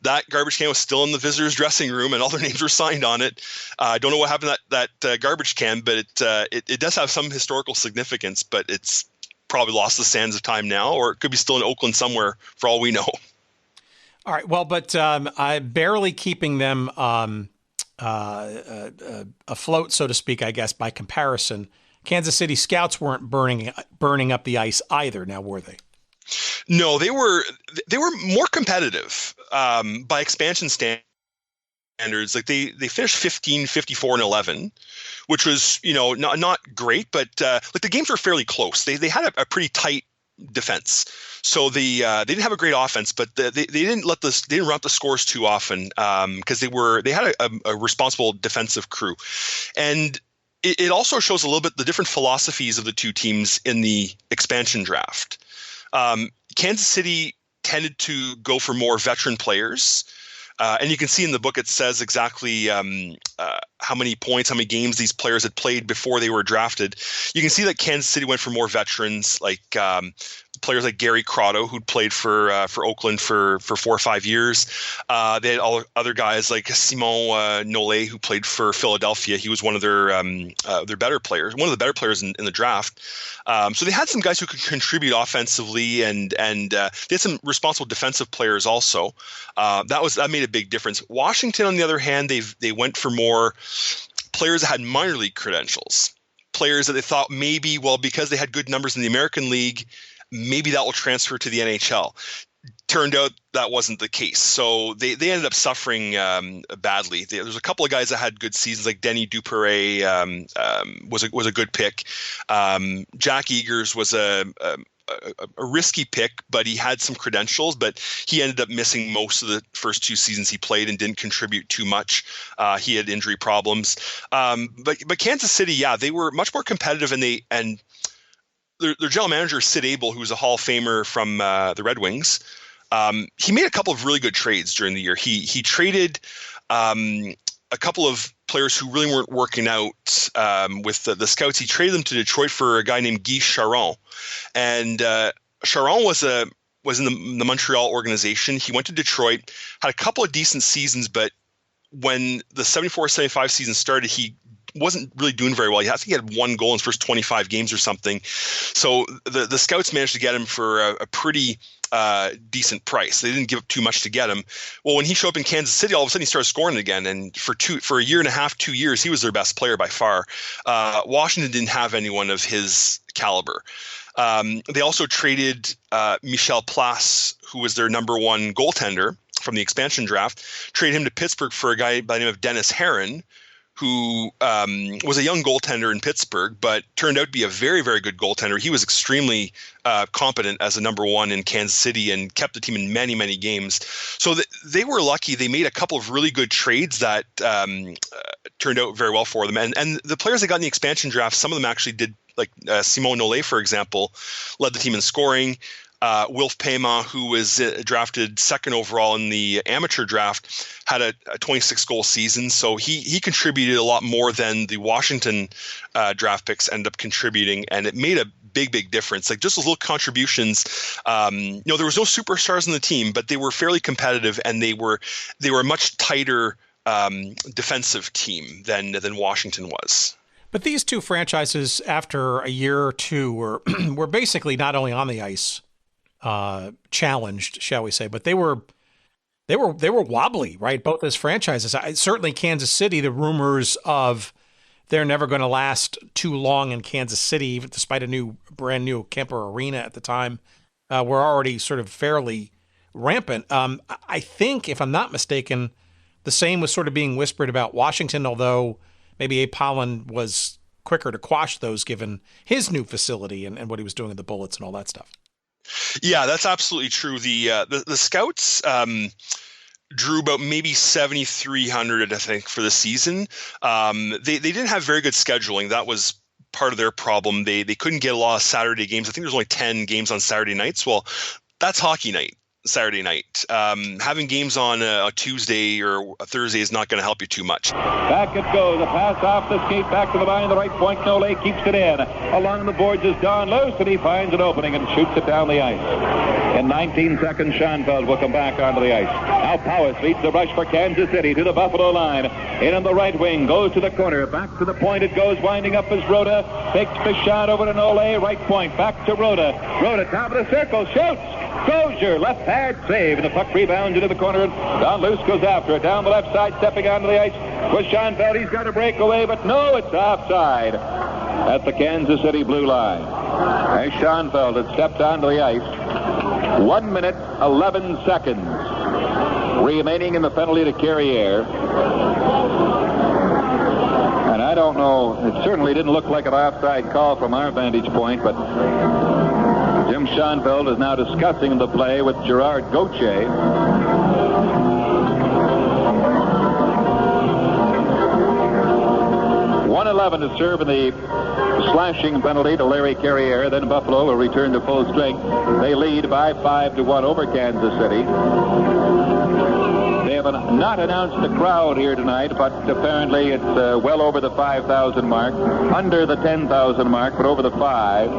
[SPEAKER 6] that garbage can was still in the visitors' dressing room, and all their names were signed on it. I don't know what happened to that garbage can, but it does have some historical significance, but it's probably lost the sands of time now, or it could be still in Oakland somewhere for all we know. All
[SPEAKER 1] right. Well, but I'm barely keeping them afloat, so to speak, I guess, by comparison. Kansas City Scouts weren't burning up the ice either, now were they?
[SPEAKER 6] No, they were more competitive by expansion standards. Like, they finished 15, 54, and 11, which was, not great, but like, the games were fairly close. They had a pretty tight defense. So they didn't have a great offense, but they didn't run up the scores too often because they had a responsible defensive crew, and it also shows a little bit the different philosophies of the two teams in the expansion draft. Kansas City tended to go for more veteran players. And you can see in the book, it says exactly how many points, how many games these players had played before they were drafted. You can see that Kansas City went for more veterans, like players like Gary Crotto, who'd played for Oakland for 4 or 5 years. They had other guys like Simon Nollet, who played for Philadelphia. He was one of their better players, one of the better players in the draft. So they had some guys who could contribute offensively, and they had some responsible defensive players also. That made a big difference. Washington, on the other hand, they went for more players that had minor league credentials, players that they thought maybe, well, because they had good numbers in the American League, maybe that will transfer to the NHL. Turned out that wasn't the case. So they ended up suffering badly. There's a couple of guys that had good seasons, like Denny Duperret was a good pick. Jack Eagers was a risky pick, but he had some credentials, but he ended up missing most of the first 2 seasons he played and didn't contribute too much. He had injury problems. But Kansas City, yeah, they were much more competitive, and their general manager, Sid Abel, who's a Hall of Famer from the Red Wings, he made a couple of really good trades during the year. He traded a couple of players who really weren't working out with the scouts. He traded them to Detroit for a guy named Guy Charon. And Charon was in the Montreal organization. He went to Detroit, had a couple of decent seasons, but when the 74-75 season started, he wasn't really doing very well. I think he had 1 goal in his first 25 games or something. So the scouts managed to get him for a pretty decent price. They didn't give up too much to get him. Well, when he showed up in Kansas City, all of a sudden he started scoring again. And for a year and a half, 2 years, he was their best player by far. Washington didn't have anyone of his caliber. They also traded Michel Place, who was their number 1 goaltender from the expansion draft, traded him to Pittsburgh for a guy by the name of Dennis Herron, who was a young goaltender in Pittsburgh, but turned out to be a very, very good goaltender. He was extremely competent as a number 1 in Kansas City and kept the team in many, many games. So they were lucky. They made a couple of really good trades that turned out very well for them. And the players they got in the expansion draft, some of them actually did, like Simon Nollet, for example, led the team in scoring. Wilf Payma, who was drafted 2nd overall in the amateur draft, had a 26-goal season. So he contributed a lot more than the Washington draft picks ended up contributing, and it made a big, big difference. Like just those little contributions. There was no superstars in the team, but they were fairly competitive, and they were a much tighter defensive team than Washington was.
[SPEAKER 1] But these two franchises, after a year or two, were basically not only on the ice challenged, shall we say, but they were wobbly, right? Both as franchises. Certainly Kansas City, the rumors of they're never going to last too long in Kansas City, even despite a brand new Kemper Arena at the time, were already sort of fairly rampant. I think, if I'm not mistaken, the same was sort of being whispered about Washington, although maybe Abe Holland was quicker to quash those given his new facility and what he was doing with the Bullets and all that stuff.
[SPEAKER 6] Yeah, that's absolutely true. The scouts drew about maybe 7,300, I think, for the season. They didn't have very good scheduling. That was part of their problem. They couldn't get a lot of Saturday games. I think there's only 10 games on Saturday nights. Well, that's hockey night. Saturday night. Having games on a Tuesday or a Thursday is not going to help you too much.
[SPEAKER 7] Back it goes. A pass off the skate back to the line of the right point. Nollet keeps it in. Along the boards is Don Luce, and he finds an opening and shoots it down the ice. In 19 seconds, Schoenfeld will come back onto the ice. Now Powers leads the rush for Kansas City to the Buffalo line. In the right wing, goes to the corner. Back to the point it goes, winding up as Rhoda. Takes the shot over to Nollet. Right point. Back to Rhoda. Rhoda, top of the circle. Shoots. Dozier, left pad save, and the puck rebounds into the corner. Don Luce goes after it. Down the left side, stepping onto the ice was Schoenfeld. He's got a breakaway, but no, it's offside at the Kansas City blue line. As Schoenfeld had stepped onto the ice. 1 minute, 11 seconds remaining in the penalty to Currier. And I don't know, it certainly didn't look like an offside call from our vantage point, but Jim Jim Schoenfeld is now discussing the play with Gerard Gauthier. 1:11 to serve in the slashing penalty to Larry Carrier. Then Buffalo will return to full strength. They lead by 5-1 over Kansas City. They have not announced the crowd here tonight, but apparently it's well over the 5,000 mark, under the 10,000 mark, but over the 5.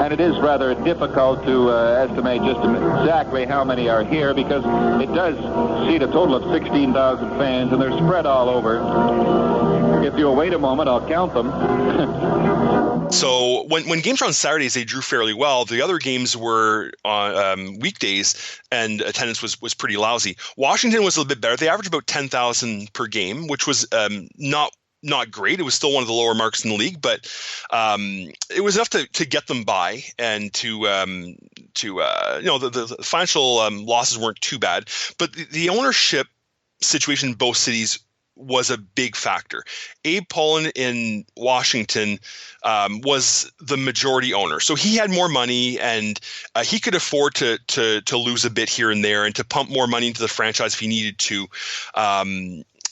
[SPEAKER 7] And it is rather difficult to estimate just exactly how many are here, because it does seat a total of 16,000 fans, and they're spread all over. If you'll wait a moment, I'll count them.
[SPEAKER 6] So when games were on Saturdays, they drew fairly well. The other games were on weekdays, and attendance was pretty lousy. Washington was a little bit better. They averaged about 10,000 per game, which was not great. It was still one of the lower marks in the league, but it was enough to get them by, and the financial losses weren't too bad. But the ownership situation in both cities was a big factor. Abe Pollin in Washington was the majority owner, so he had more money, and he could afford to lose a bit here and there, and to pump more money into the franchise if he needed to.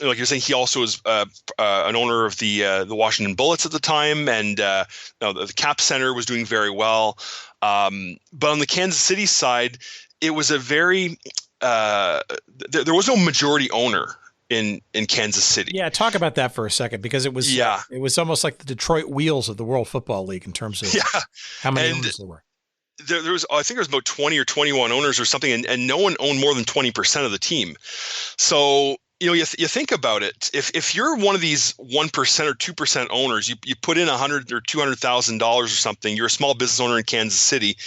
[SPEAKER 6] Like you're saying, he also was an owner of the Washington Bullets at the time, and the Cap Center was doing very well. But on the Kansas City side, it was a very there was no majority owner in Kansas City.
[SPEAKER 1] Yeah, talk about that for a second, because it was almost like the Detroit Wheels of the World Football League in terms of how many owners there were.
[SPEAKER 6] There was, I think there was about 20 or 21 owners or something, and no one owned more than 20% of the team. So you think about it. If you're one of these 1% or 2% owners, you put in $100,000 or $200,000 or something. You're a small business owner in Kansas City,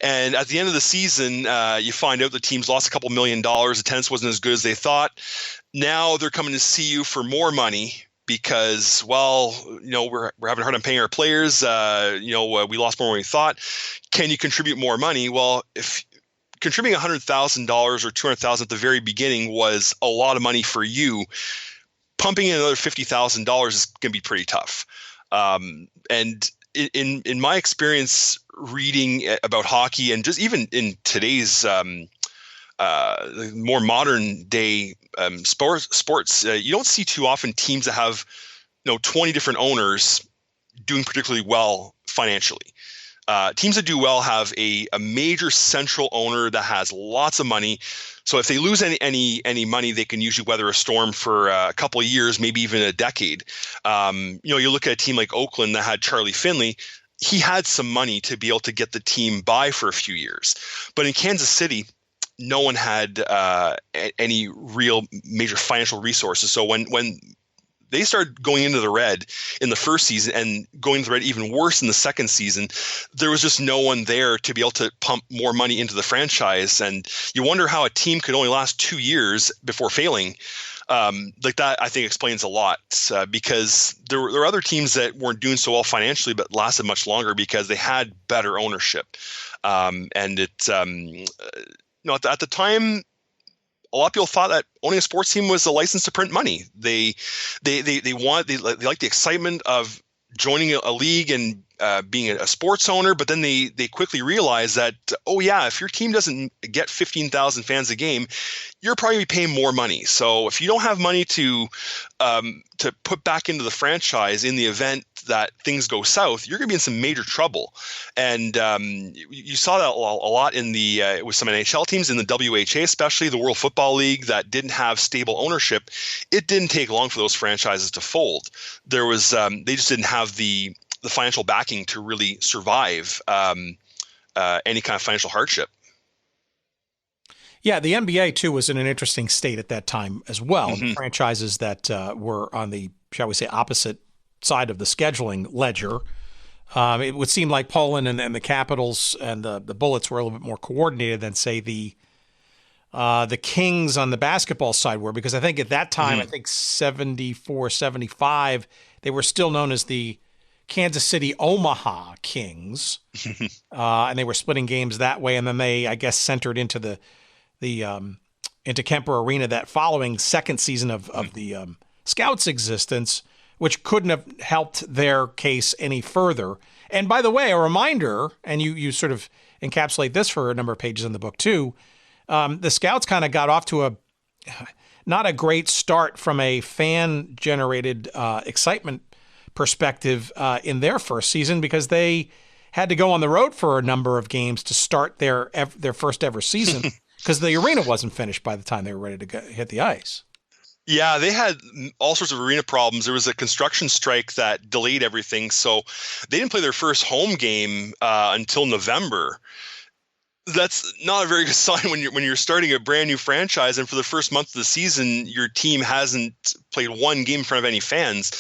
[SPEAKER 6] and at the end of the season, you find out the team's lost a couple $1 million. Attendance wasn't as good as they thought. Now they're coming to see you for more money because, we're having a hard time paying our players. We lost more than we thought. Can you contribute more money? Well, if contributing $100,000 or $200,000 at the very beginning was a lot of money for you, pumping in another $50,000 is going to be pretty tough. And in my experience reading about hockey, and just even in today's more modern day sports, you don't see too often teams that have 20 different owners doing particularly well financially. Teams that do well have a major central owner that has lots of money. So if they lose any money, they can usually weather a storm for a couple of years, maybe even a decade. You look at a team like Oakland that had Charlie Finley. He had some money to be able to get the team by for a few years. But in Kansas City, no one had any real major financial resources. So when they started going into the red in the first season and going into the red even worse in the second season, there was just no one there to be able to pump more money into the franchise. And you wonder how a team could only last 2 years before failing. Like that, I think explains a lot, because there were other teams that weren't doing so well financially, but lasted much longer because they had better ownership. And it, at the time, a lot of people thought that owning a sports team was a license to print money. They like the excitement of joining a league and being a sports owner, but then they quickly realized that, if your team doesn't get 15,000 fans a game, you're probably paying more money. So if you don't have money to put back into the franchise in the event that things go south, you're going to be in some major trouble. And you saw that a lot in with some NHL teams in the WHA, especially the World Football League, that didn't have stable ownership. It didn't take long for those franchises to fold. There was they just didn't have the financial backing to really survive any kind of financial hardship.
[SPEAKER 1] Yeah, the NBA, too, was in an interesting state at that time as well.
[SPEAKER 6] Mm-hmm.
[SPEAKER 1] The franchises that were on the, shall we say, opposite side of the scheduling ledger. It would seem like Poland and the Capitals and the Bullets were a little bit more coordinated than, say, the Kings on the basketball side were, because I think at that time, I think 74, 75, they were still known as the Kansas City Omaha Kings, and they were splitting games that way. And then they, I guess, centered into into Kemper Arena that following second season of the Scouts' existence, which couldn't have helped their case any further. And by the way, a reminder, and you sort of encapsulate this for a number of pages in the book too. The Scouts kind of got off to not a great start from a fan-generated excitement perspective in their first season, because they had to go on the road for a number of games to start their first ever season because the arena wasn't finished by the time they were ready to hit the ice.
[SPEAKER 6] Yeah, they had all sorts of arena problems. There was a construction strike that delayed everything, so they didn't play their first home game until November. That's not a very good sign when you're starting a brand new franchise, and for the first month of the season, your team hasn't played one game in front of any fans.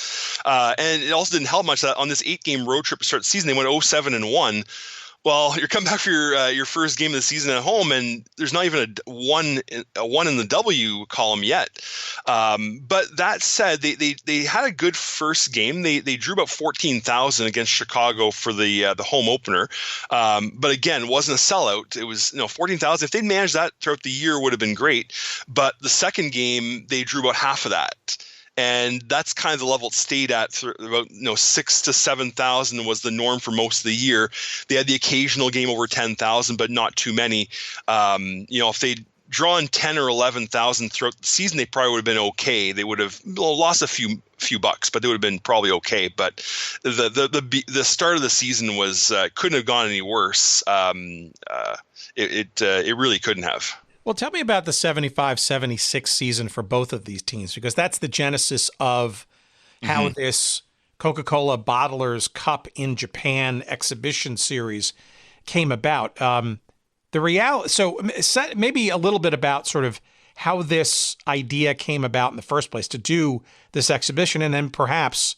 [SPEAKER 6] And it also didn't help much that on this 8-game road trip to start the season, they went 0-7-1. Well, you're coming back for your first game of the season at home, and there's not even a one in the W column yet. But that said, they had a good first game. They drew about 14,000 against Chicago for the home opener. But again, it wasn't a sellout. It was 14,000. If they'd managed that throughout the year, it would have been great. But the second game, they drew about half of that. And that's kind of the level it stayed at. About 6,000 to 7,000 was the norm for most of the year. They had the occasional game over 10,000, but not too many. If they'd drawn 10 or 11,000 throughout the season, they probably would have been okay. They would have lost a few bucks, but they would have been probably okay. But the start of the season was couldn't have gone any worse. It really couldn't have.
[SPEAKER 1] Well, tell me about the 75-76 season for both of these teams, because that's the genesis of how this Coca-Cola Bottlers Cup in Japan exhibition series came about. So maybe a little bit about sort of how this idea came about in the first place to do this exhibition, and then perhaps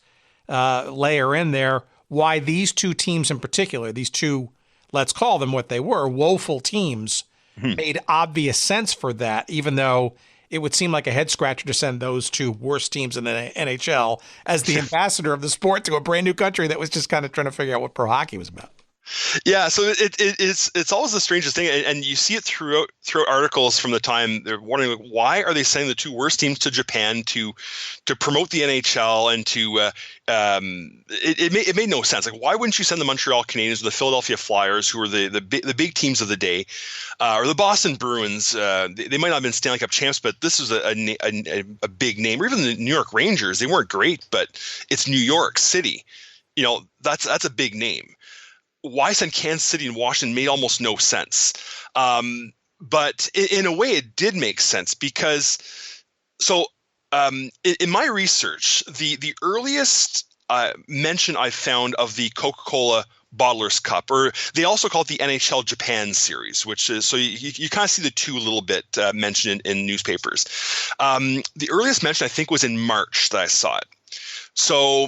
[SPEAKER 1] layer in there why these two teams in particular, these two, let's call them what they were, woeful teams, made obvious sense for that, even though it would seem like a head scratcher to send those two worst teams in the NHL as the ambassador of the sport to a brand new country that was just kind of trying to figure out what pro hockey was about.
[SPEAKER 6] Yeah, so it's always the strangest thing, and you see it throughout articles from the time. They're wondering, why are they sending the two worst teams to Japan to promote the NHL and to it made no sense. Like, why wouldn't you send the Montreal Canadiens or the Philadelphia Flyers, who are the big teams of the day, or the Boston Bruins? They might not have been Stanley Cup champs, but this was a big name. Or even the New York Rangers. They weren't great, but it's New York City. That's a big name. Why send Kansas City and Washington made almost no sense. But in a way, it did make sense because in my research, the earliest mention I found of the Coca-Cola Bottlers Cup, or they also call it the NHL Japan Series, which is, so you kind of see the two a little bit mentioned in newspapers. The earliest mention, I think, was in March that I saw it. So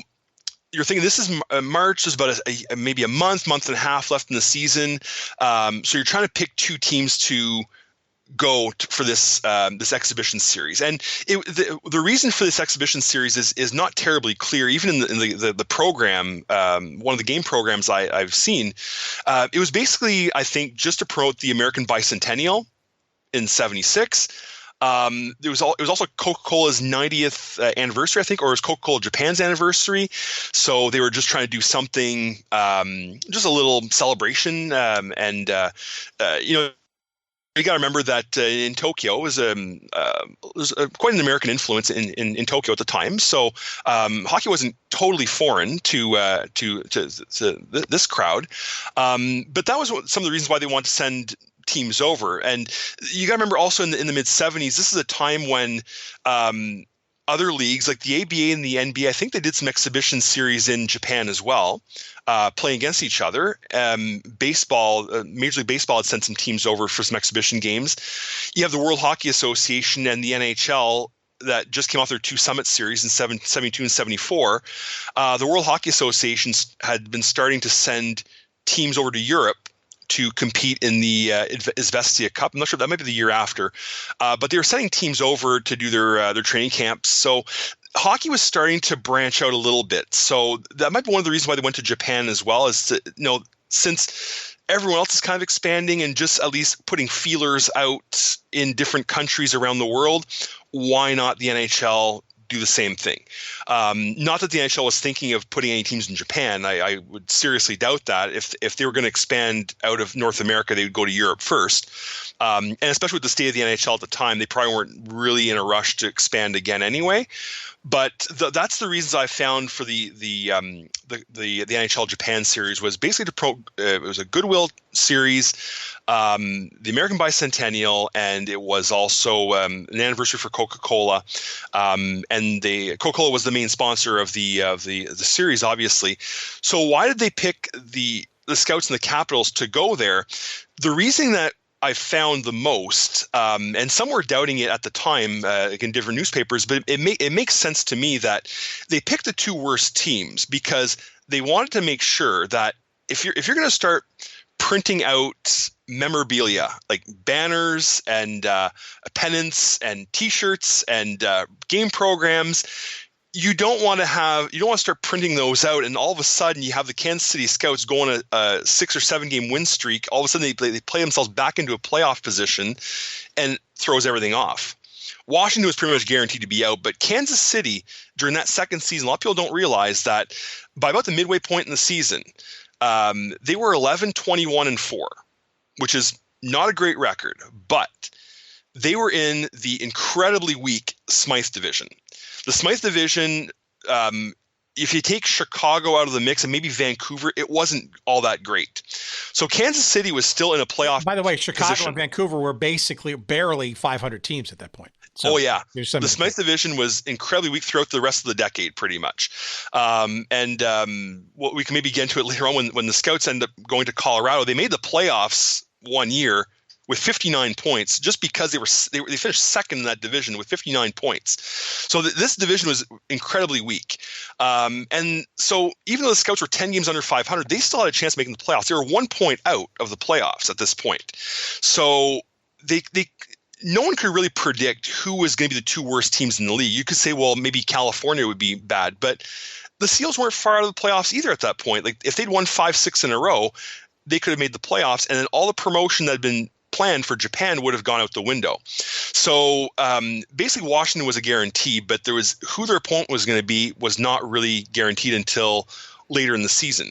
[SPEAKER 6] you're thinking this is March. There's about maybe a month and a half left in the season. So you're trying to pick two teams to go for this exhibition series, and the reason for this exhibition series is not terribly clear. Even in the program, one of the game programs I've seen, it was basically, I think, just to promote the American Bicentennial in '76. It was also Coca-Cola's 90th anniversary, I think, or it was Coca-Cola Japan's anniversary. So they were just trying to do something, just a little celebration. You got to remember that in Tokyo was quite an American influence in Tokyo at the time. So hockey wasn't totally foreign to this crowd. But that was some of the reasons why they wanted to send teams over. And you got to remember also in the mid 70s, this is a time when other leagues like the ABA and the NBA, I think they did some exhibition series in Japan as well, playing against each other. Baseball, Major League Baseball had sent some teams over for some exhibition games. You have the World Hockey Association and the NHL that just came off their two summit series in 72 and 74. The World Hockey Association had been starting to send teams over to Europe to compete in the Izvestia Cup. I'm not sure, that might be the year after. But they were sending teams over to do their training camps. So hockey was starting to branch out a little bit. So that might be one of the reasons why they went to Japan as well, is to, since everyone else is kind of expanding and just at least putting feelers out in different countries around the world, why not the NHL do the same thing. Not that the NHL was thinking of putting any teams in Japan. I would seriously doubt that. If they were going to expand out of North America, they would go to Europe first. And especially with the state of the NHL at the time, they probably weren't really in a rush to expand again anyway. But that's the reasons I found for the NHL Japan Series was basically it was a goodwill series, the American Bicentennial, and it was also an anniversary for Coca-Cola, and Coca-Cola was the main sponsor of the series, obviously. So why did they pick the Scouts and the Capitals to go there? The reason that I found the most, and some were doubting it at the time, like in different newspapers, but it makes sense to me that they picked the two worst teams because they wanted to make sure that if you're going to start printing out memorabilia like banners and pennants and T-shirts and game programs, you don't want to start printing those out, and all of a sudden you have the Kansas City Scouts go on a 6 or 7 game win streak. All of a sudden they play themselves back into a playoff position, and throws everything off. Washington was pretty much guaranteed to be out, but Kansas City during that second season, a lot of people don't realize that by about the midway point in the season, they were 11-21-4, which is not a great record, but they were in the incredibly weak Smythe division. The Smythe division, if you take Chicago out of the mix and maybe Vancouver, it wasn't all that great. So Kansas City was still in a playoff.
[SPEAKER 1] By the way, Chicago
[SPEAKER 6] position.
[SPEAKER 1] and Vancouver were basically barely 500 teams at that point. So
[SPEAKER 6] the Smythe division was incredibly weak throughout the rest of the decade, pretty much. We can maybe get into it later on when the Scouts ended up going to Colorado. They made the playoffs one year with 59 points, just because they finished second in that division with 59 points. So this division was incredibly weak. And so even though the Scouts were 10 games under 500, they still had a chance of making the playoffs. They were 1 point out of the playoffs at this point. So no one could really predict who was going to be the two worst teams in the league. You could say, well, maybe California would be bad, but the Seals weren't far out of the playoffs either at that point. Like if they'd won 5-6 in a row, they could have made the playoffs, and then all the promotion that had been planned for Japan would have gone out the window. So basically Washington was a guarantee, but there was who their opponent was going to be was not really guaranteed until later in the season.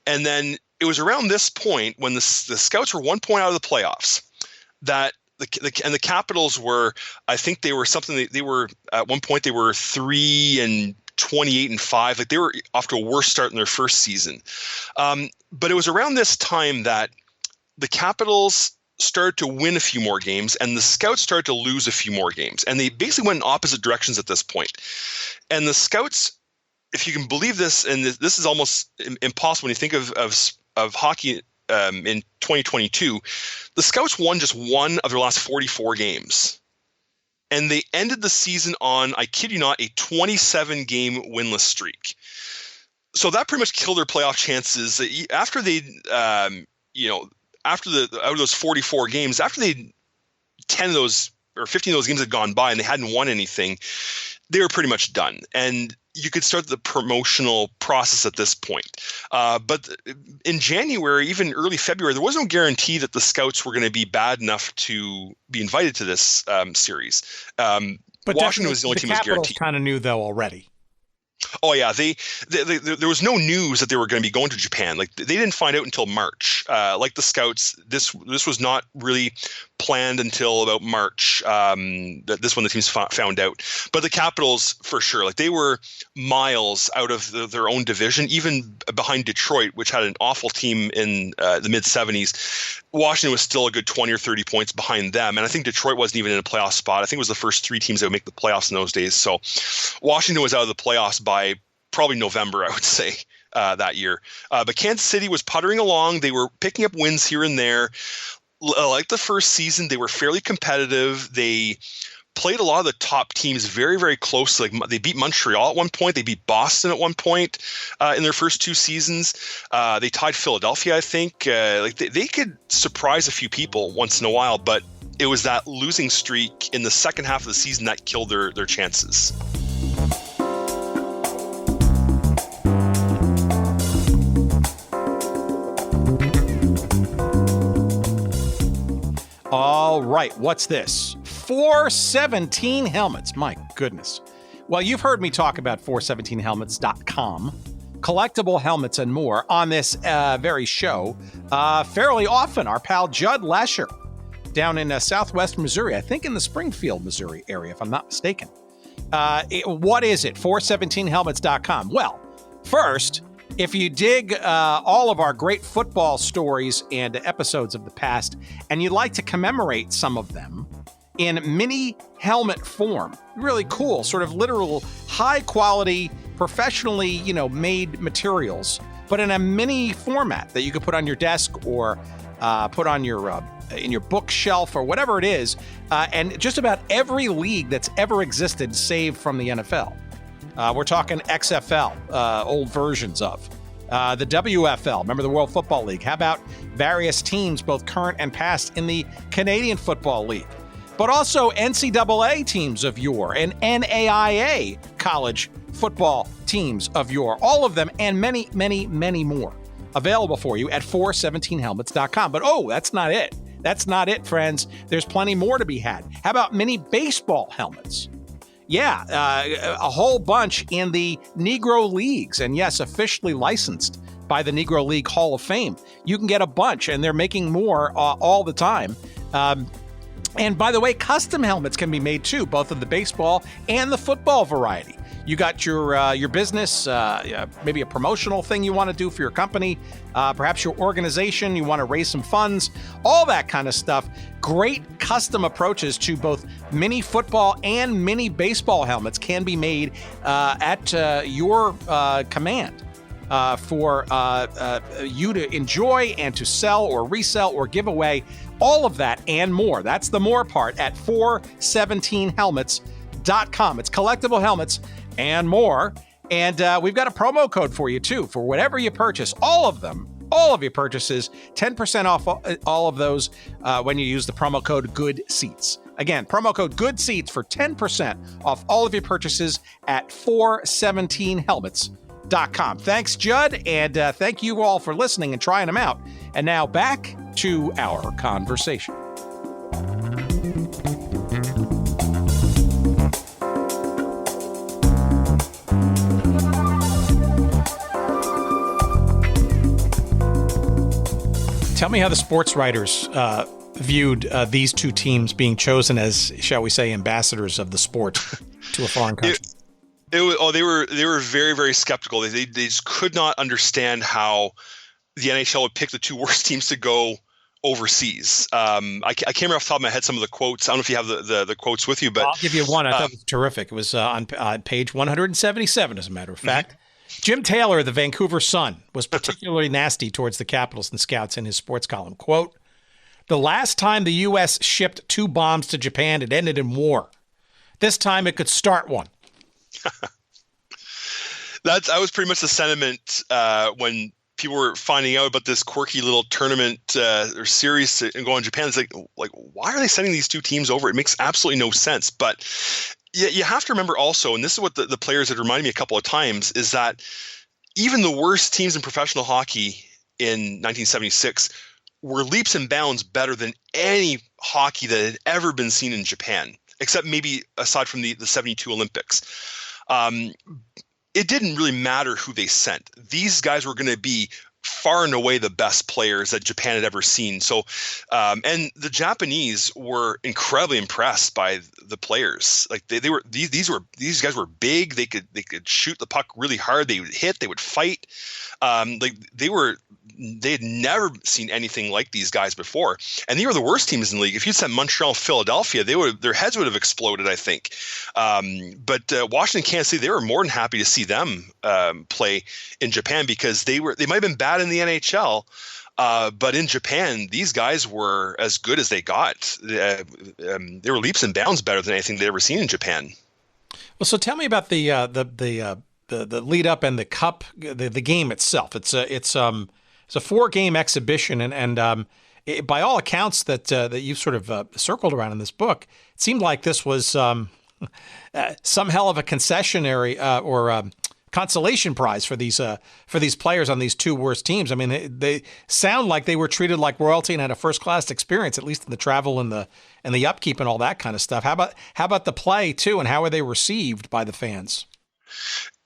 [SPEAKER 6] And then it was around this point when the Scouts were 1 point out of the playoffs that the Capitals were, I think they were they were at one point they were 3-28-5. Like they were off to a worse start in their first season. But it was around this time that the Capitals started to win a few more games and the Scouts started to lose a few more games. And they basically went in opposite directions at this point. And the Scouts, if you can believe this, and this is almost impossible when you think of hockey in 2022, the Scouts won just one of their last 44 games. And they ended the season on, I kid you not, a 27-game winless streak. So that pretty much killed their playoff chances. After they, out of those 44 games, after 10 of those or 15 of those games had gone by and they hadn't won anything, they were pretty much done. And you could start the promotional process at this point. But in January, even early February, there was no guarantee that the Scouts were going to be bad enough to be invited to this series. But Washington was the only team that was guaranteed.
[SPEAKER 1] The Capitals kind of knew, though, already.
[SPEAKER 6] Oh yeah, there was no news that they were going to be going to Japan. Like they didn't find out until March. Like the Scouts, this was not really planned until about March. This when the teams found out. But the Capitals, for sure, like they were miles out of their own division, even behind Detroit, which had an awful team in the mid '70s. Washington was still a good 20 or 30 points behind them. And I think Detroit wasn't even in a playoff spot. I think it was the first 3 teams that would make the playoffs in those days. So Washington was out of the playoffs by probably November, I would say, that year. But Kansas City was puttering along. They were picking up wins here and there. Like the first season, they were fairly competitive. They played a lot of the top teams very, very closely. Like they beat Montreal at one point. They beat Boston at one point in their first 2 seasons. They tied Philadelphia, I think. They could surprise a few people once in a while, but it was that losing streak in the second half of the season that killed their chances.
[SPEAKER 1] All right, what's this? 417 helmets. My goodness. Well, you've heard me talk about 417helmets.com, collectible helmets and more on this very show fairly often. Our pal Judd Lesher down in southwest Missouri, I think in the Springfield, Missouri area, if I'm not mistaken. What is it? 417helmets.com. Well, first, if you dig all of our great football stories and episodes of the past, and you'd like to commemorate some of them in mini helmet form, really cool, sort of literal, high quality, professionally, made materials, but in a mini format that you could put on your desk or put on your in your bookshelf or whatever it is, and just about every league that's ever existed, save from the NFL. We're talking XFL, old versions of. The WFL, remember the World Football League? How about various teams, both current and past, in the Canadian Football League? But also NCAA teams of yore and NAIA college football teams of yore. All of them and many, many, many more available for you at 417helmets.com. But that's not it. That's not it, friends. There's plenty more to be had. How about mini baseball helmets? Yeah, a whole bunch in the Negro Leagues, and yes, officially licensed by the Negro League Hall of Fame. You can get a bunch, and they're making more all the time. And by the way, custom helmets can be made too, both of the baseball and the football variety. You got your business, maybe a promotional thing you want to do for your company, perhaps your organization, you want to raise some funds, all that kind of stuff. Great custom approaches to both mini football and mini baseball helmets can be made at your command for you to enjoy and to sell or resell or give away. All of that and more. That's the more part at 417helmets.com. It's collectible helmets and more. And we've got a promo code for you, too, for whatever you purchase. All of them, all of your purchases, 10% off all of those when you use the promo code GOODSEATS. Again, promo code GOODSEATS for 10% off all of your purchases at 417helmets.com. Thanks, Judd, and thank you all for listening and trying them out. And now back to our conversation. Tell me how the sports writers viewed these two teams being chosen as, shall we say, ambassadors of the sport to a foreign country.
[SPEAKER 6] They were very, very skeptical. They just could not understand how the NHL would pick the two worst teams to go overseas. I can't remember off the top of my head some of the quotes. I don't know if you have the quotes with you, but
[SPEAKER 1] I'll give you one. I thought it was terrific. It was on page 177, as a matter of fact. Mm-hmm. Jim Taylor of the Vancouver Sun was particularly nasty towards the Capitals and Scouts in his sports column. Quote, "The last time the U.S. shipped 2 bombs to Japan, it ended in war. This time it could start one."
[SPEAKER 6] That was pretty much the sentiment when people were finding out about this quirky little tournament or series and going to Japan. It's like, why are they sending these two teams over? It makes absolutely no sense. But you have to remember also, and this is what the players had reminded me a couple of times, is that even the worst teams in professional hockey in 1976 were leaps and bounds better than any hockey that had ever been seen in Japan, except maybe aside from the 72 Olympics. It didn't really matter who they sent. These guys were going to be far and away the best players that Japan had ever seen. So, and the Japanese were incredibly impressed by the players. Like these guys were big. They could shoot the puck really hard. They would hit. They would fight. They had never seen anything like these guys before, and they were the worst teams in the league. If you'd sent Montreal, Philadelphia, their heads would have exploded, I think. But Washington, Kansas City, they were more than happy to see them play in Japan because they might have been bad in the NHL, but in Japan, these guys were as good as they got. They were leaps and bounds better than anything they'd ever seen in Japan.
[SPEAKER 1] Well, so tell me about the lead up and the cup, the game itself. It's a 4-game exhibition, and by all accounts that you've sort of circled around in this book, it seemed like this was some hell of a concessionary or consolation prize for these players on these two worst teams. I mean, they sound like they were treated like royalty and had a first class experience, at least in the travel and the upkeep and all that kind of stuff. How about the play too, and how are they received by the fans?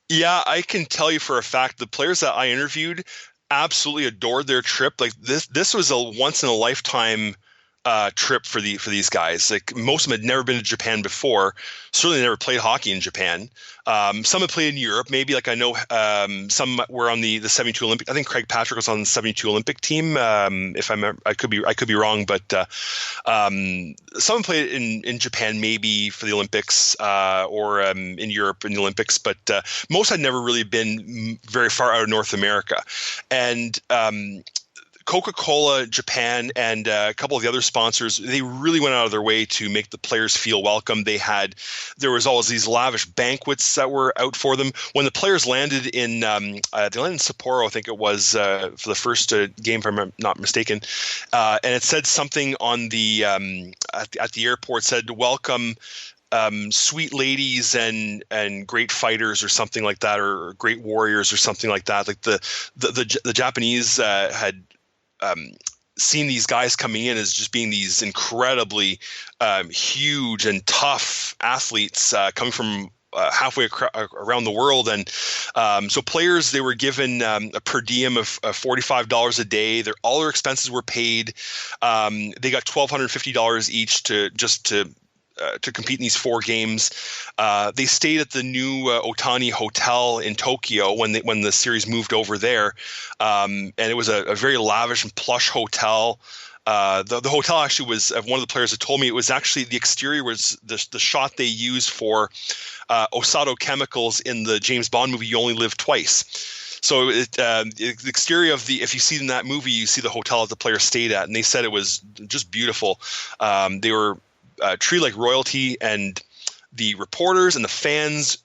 [SPEAKER 6] Yeah, I can tell you for a fact the players that I interviewed absolutely adored their trip. Like this was a once in a lifetime trip for these guys. Like most of them had never been to Japan before. Certainly never played hockey in Japan. Some had played in Europe. Maybe like I know some were on the 72 Olympic. I think Craig Patrick was on the 72 Olympic team. If I remember, I could be wrong, but some played in Japan maybe for the Olympics or in Europe in the Olympics. But most had never really been very far out of North America, and Coca-Cola Japan and a couple of the other sponsors, they really went out of their way to make the players feel welcome. There was always these lavish banquets that were out for them. When the players landed in, they landed in Sapporo, I think it was for the first game, if I'm not mistaken, and it said something on the at the airport said welcome. Sweet ladies and great fighters or something like that, or great warriors or something like that. Like the Japanese had seen these guys coming in as just being these incredibly huge and tough athletes coming from halfway around the world. And so players, they were given a per diem of $45 a day. All their expenses were paid. They got $1,250 each to compete in these 4 games. They stayed at the new Otani Hotel in Tokyo when the series moved over there, and it was a very lavish and plush hotel. The hotel actually was, one of the players had told me, it was actually, the exterior was the shot they used for Osato Chemicals in the James Bond movie You Only Live Twice. So the exterior of if you see in that movie, you see the hotel that the player stayed at, and they said it was just beautiful. They were treated like royalty, and the reporters and the fans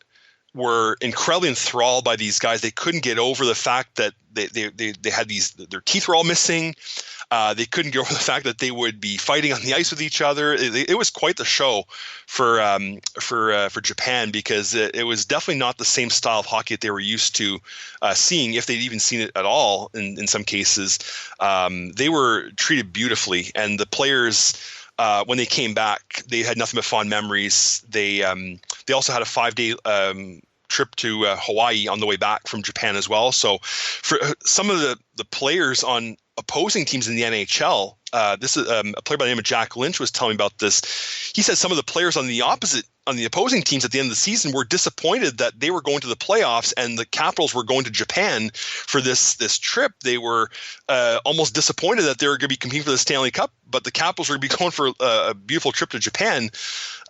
[SPEAKER 6] were incredibly enthralled by these guys. They couldn't get over the fact that they had their teeth were all missing. They couldn't get over the fact that they would be fighting on the ice with each other. It was quite the show for Japan, because it was definitely not the same style of hockey that they were used to seeing, if they'd even seen it at all in some cases. They were treated beautifully, and the players, when they came back, they had nothing but fond memories. They also had a 5-day trip to Hawaii on the way back from Japan as well. So for some of the players on opposing teams in the NHL, this is a player by the name of Jack Lynch was telling me about this. He said some of the players on the opposing teams at the end of the season were disappointed that they were going to the playoffs and the Capitals were going to Japan for this trip. They were almost disappointed that they were going to be competing for the Stanley Cup, but the Capitals were going to be going for a beautiful trip to Japan,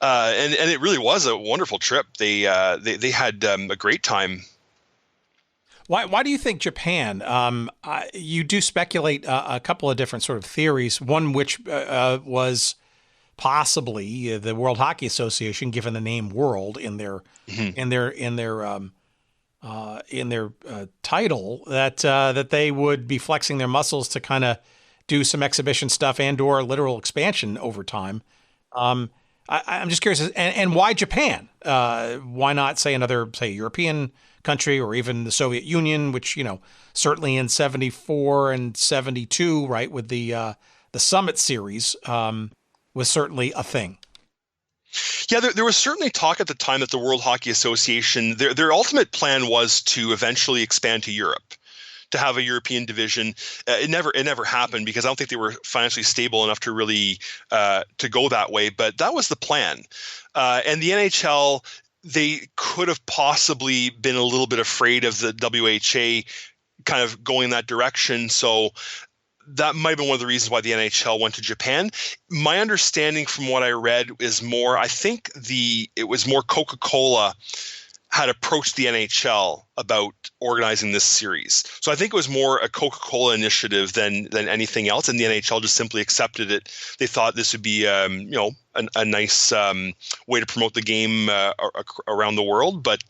[SPEAKER 6] and it really was a wonderful trip. They had a great time.
[SPEAKER 1] Why do you think Japan? You do speculate a couple of different sort of theories. One which was possibly the World Hockey Association, given the name "World" in their title, that they would be flexing their muscles to kind of do some exhibition stuff and/or literal expansion over time. I'm just curious, and why Japan? Why not say another, European country, or even the Soviet Union, which, certainly in 74 and 72, right, with the Summit Series, was certainly a thing.
[SPEAKER 6] Yeah, there was certainly talk at the time that the World Hockey Association, their ultimate plan was to eventually expand to Europe, to have a European division. It never happened, because I don't think they were financially stable enough to really to go that way. But that was the plan, and the NHL, they could have possibly been a little bit afraid of the WHA kind of going that direction. So that might have been one of the reasons why the NHL went to Japan. My understanding from what I read is more, I think it was more Coca-Cola had approached the NHL about organizing this series. So I think it was more a Coca-Cola initiative than anything else, and the NHL just simply accepted it. They thought this would be a nice way to promote the game around the world. But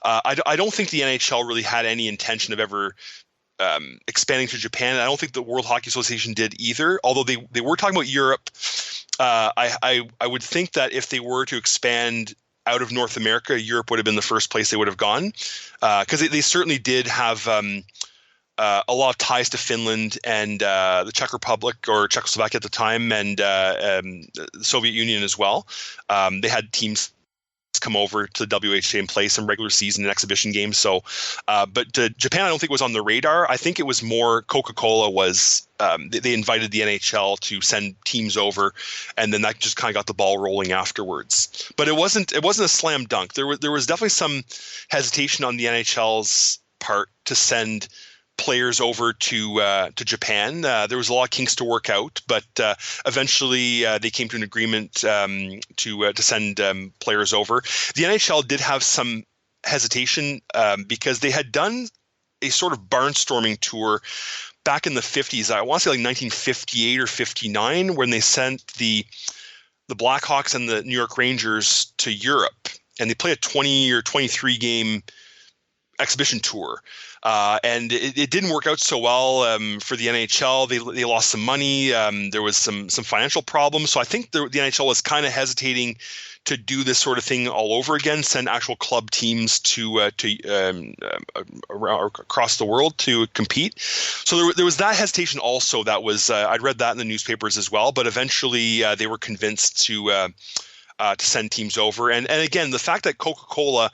[SPEAKER 6] I don't think the NHL really had any intention of ever expanding to Japan. I don't think the World Hockey Association did either, although they were talking about Europe. I would think that if they were to expand out of North America, Europe would have been the first place they would have gone, because they certainly did have a lot of ties to Finland and the Czech Republic, or Czechoslovakia at the time, and the Soviet Union as well. They had teams come over to the WHA and play some regular season and exhibition games. So, but Japan, I don't think was on the radar. I think it was more Coca-Cola was, they invited the NHL to send teams over, and then that just kind of got the ball rolling afterwards. But it wasn't a slam dunk. There was definitely some hesitation on the NHL's part to send players over to Japan. There was a lot of kinks to work out, but eventually they came to an agreement to send players over. The NHL did have some hesitation because they had done a sort of barnstorming tour back in the 50s. I want to say like 1958 or 59, when they sent the Blackhawks and the New York Rangers to Europe, and they played a 20 or 23 game exhibition tour. And it didn't work out so well for the NHL. They lost some money. There was some financial problems. So I think the NHL was kind of hesitating to do this sort of thing all over again, send actual club teams to across the world to compete. So there was that hesitation also. That was I'd read that in the newspapers as well. But eventually they were convinced to send teams over. And again, the fact that Coca-Cola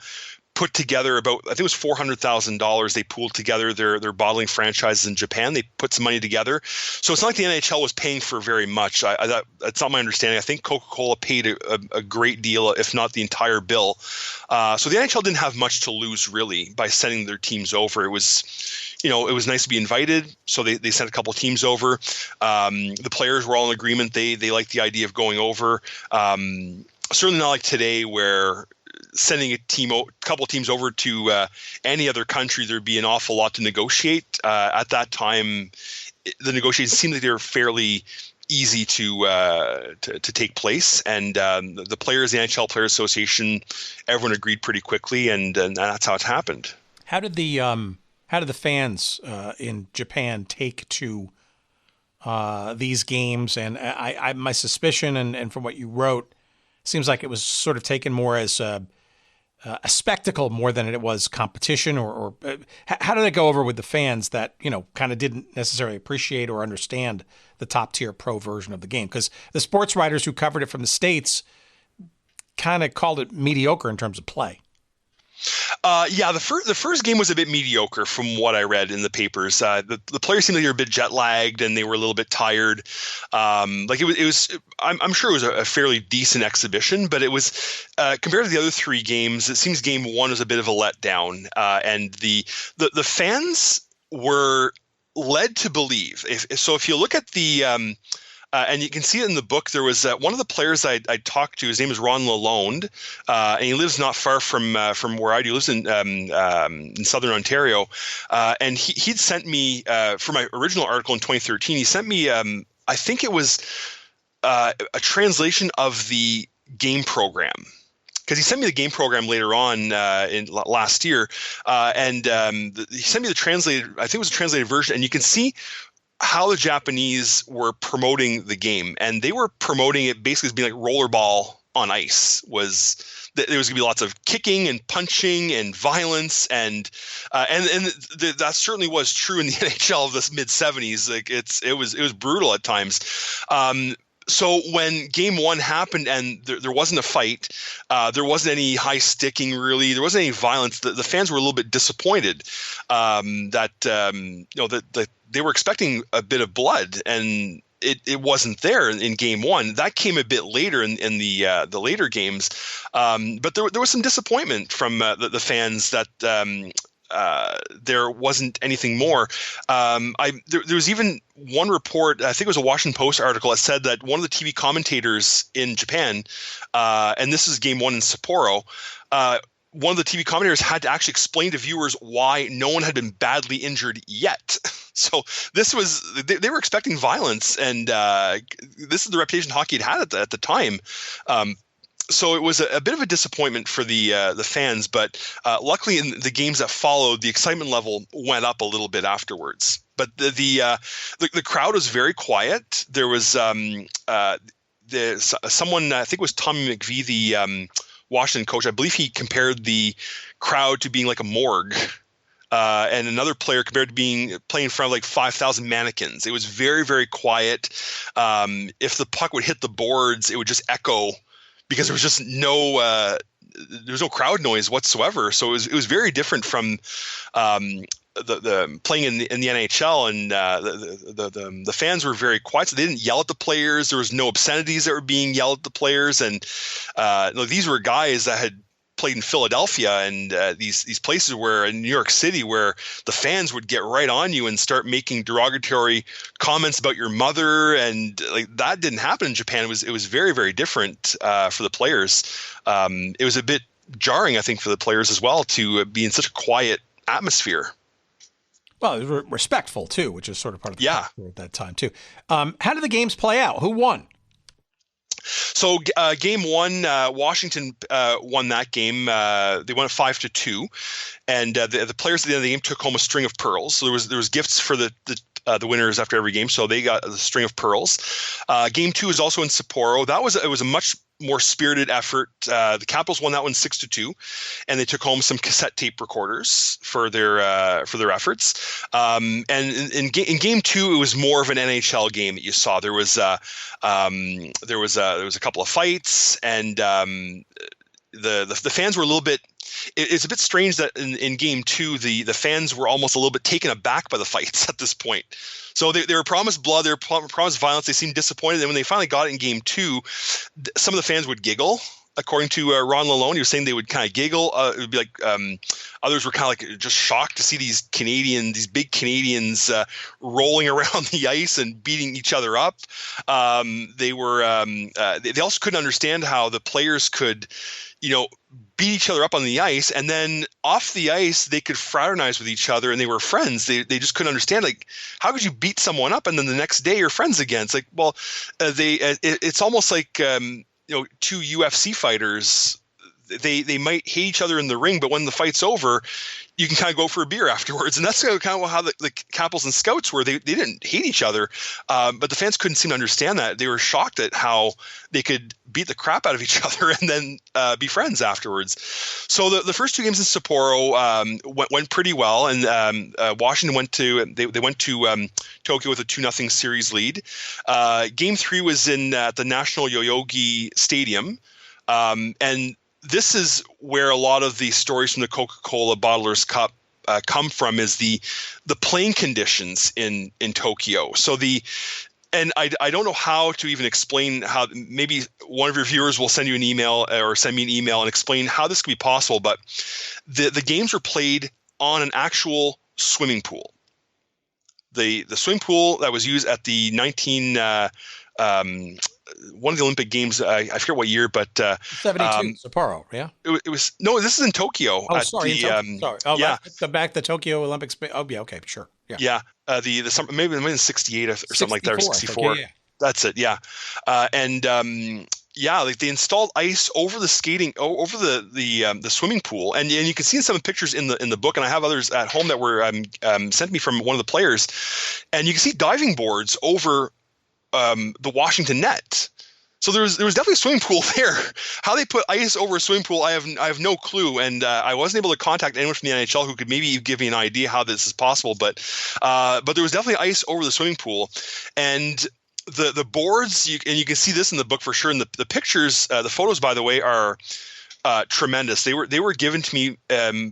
[SPEAKER 6] put together about, I think it was $400,000. They pooled together their bottling franchises in Japan. They put some money together. So it's not like the NHL was paying for very much. That's not my understanding. I think Coca-Cola paid a great deal, if not the entire bill. So the NHL didn't have much to lose really by sending their teams over. It was, it was nice to be invited. So they sent a couple of teams over. The players were all in agreement. They liked the idea of going over. Certainly not like today, where sending a couple of teams over to any other country, there'd be an awful lot to negotiate. At that time, the negotiations seemed like they were fairly easy to take place, and the players, the NHL Players Association, everyone agreed pretty quickly, and that's how it happened.
[SPEAKER 1] How did the fans in Japan take to these games? And I my suspicion, and from what you wrote, seems like it was sort of taken more as a spectacle more than it was competition, or how did it go over with the fans that, kind of didn't necessarily appreciate or understand the top tier pro version of the game? Because the sports writers who covered it from the States kind of called it mediocre in terms of play.
[SPEAKER 6] The first game was a bit mediocre from what I read in the papers. The players seemed like they were a bit jet lagged and they were a little bit tired. I'm sure it was a fairly decent exhibition, but it was compared to the other three games, it seems game one was a bit of a letdown. And the fans were led to believe. If you look at the and you can see it in the book. There was one of the players I talked to. His name is Ron Lalonde, and he lives not far from where I do. He lives in Southern Ontario, and he'd sent me for my original article in 2013. He sent me, I think it was a translation of the game program, because he sent me the game program later on in last year, and he sent me the translated. I think it was a translated version, and you can see how the Japanese were promoting the game, and they were promoting it basically as being like rollerball on ice. There was going to be lots of kicking and punching and violence, and that certainly was true in the NHL of the mid 70s. Like it was brutal at times. So when game one happened and there wasn't a fight, there wasn't any high sticking really, there wasn't any violence. The fans were a little bit disappointed that they were expecting a bit of blood, and it wasn't there in game one. That came a bit later in the later games, but there was some disappointment from the fans that there wasn't anything more. There was even one report, I think it was a Washington Post article, that said that one of the TV commentators in Japan, and this is game one in Sapporo, one of the TV commentators had to actually explain to viewers why no one had been badly injured yet. So this was, they were expecting violence, and this is the reputation hockey had at the time. So it was a bit of a disappointment for the fans, but luckily in the games that followed, the excitement level went up a little bit afterwards. But the crowd was very quiet. There was someone, I think it was Tommy McVie, the Washington coach, I believe he compared the crowd to being like a morgue. And another player compared to playing in front of like 5,000 mannequins. It was very, very quiet. If the puck would hit the boards, it would just echo because there was just no crowd noise whatsoever. So it was very different from the playing in the NHL, and the fans were very quiet. So they didn't yell at the players. There was no obscenities that were being yelled at the players, and these were guys that had played in Philadelphia and these places where in New York City where the fans would get right on you and start making derogatory comments about your mother, and like that didn't happen in Japan. It was very, very different for the players. It was a bit jarring, I think, for the players as well to be in such a quiet atmosphere.
[SPEAKER 1] Well, it was respectful too, which is sort of part of the culture at that time too. How did the games play out? Who won?
[SPEAKER 6] So game one, Washington won that game. They won it 5-2, and the players at the end of the game took home a string of pearls. So there was gifts for the winners after every game. So they got a string of pearls. Game two is also in Sapporo. It was a much more spirited effort. The Capitals won that one 6-2, and they took home some cassette tape recorders for their efforts. And in game two, it was more of an NHL game that you saw. There was a couple of fights, and the fans were a little bit. It's a bit strange that in game two, the fans were almost a little bit taken aback by the fights at this point. So they were promised blood, they were promised violence. They seemed disappointed. And when they finally got it in game two, some of the fans would giggle. According to Ron Lalone, he was saying they would kind of giggle. It would be like others were kind of like just shocked to see these big Canadians rolling around the ice and beating each other up. They also couldn't understand how the players could, beat each other up on the ice, and then off the ice they could fraternize with each other and they were friends. They just couldn't understand, like, how could you beat someone up and then the next day you're friends again? It's like, well, it's almost like two UFC fighters. They might hate each other in the ring, but when the fight's over, you can kind of go for a beer afterwards. And that's kind of how the Capitals and Scouts were. They didn't hate each other, but the fans couldn't seem to understand that. They were shocked at how they could beat the crap out of each other and then be friends afterwards. So the first two games in Sapporo went pretty well, and Washington went to Tokyo with a 2-0 series lead. Game three was in the National Yoyogi Stadium, and this is where a lot of the stories from the Coca-Cola Bottlers Cup come from, is the playing conditions in Tokyo. So I don't know how to even explain how. Maybe one of your viewers will send you an email or send me an email and explain how this could be possible. But the games were played on an actual swimming pool. The swimming pool that was used at the one of the Olympic Games, I forget what year, but
[SPEAKER 1] 72 Sapporo, yeah.
[SPEAKER 6] It was no. This is in Tokyo.
[SPEAKER 1] Oh, sorry, sorry. Oh,
[SPEAKER 6] yeah.
[SPEAKER 1] Back the Tokyo Olympics. Oh, yeah. Okay, sure. Yeah.
[SPEAKER 6] Yeah. The summer, maybe in 68 or something like that, or 64.
[SPEAKER 1] Yeah.
[SPEAKER 6] That's it. Yeah. Like they installed ice over the swimming pool, and you can see some of the pictures in the book, and I have others at home that were sent me from one of the players, and you can see diving boards over the Washington net. So there was definitely a swimming pool there. How they put ice over a swimming pool, I have no clue, and I wasn't able to contact anyone from the NHL who could maybe give me an idea how this is possible. But there was definitely ice over the swimming pool, and the boards. You can see this in the book for sure. And the pictures, the photos, by the way, are tremendous. They were given to me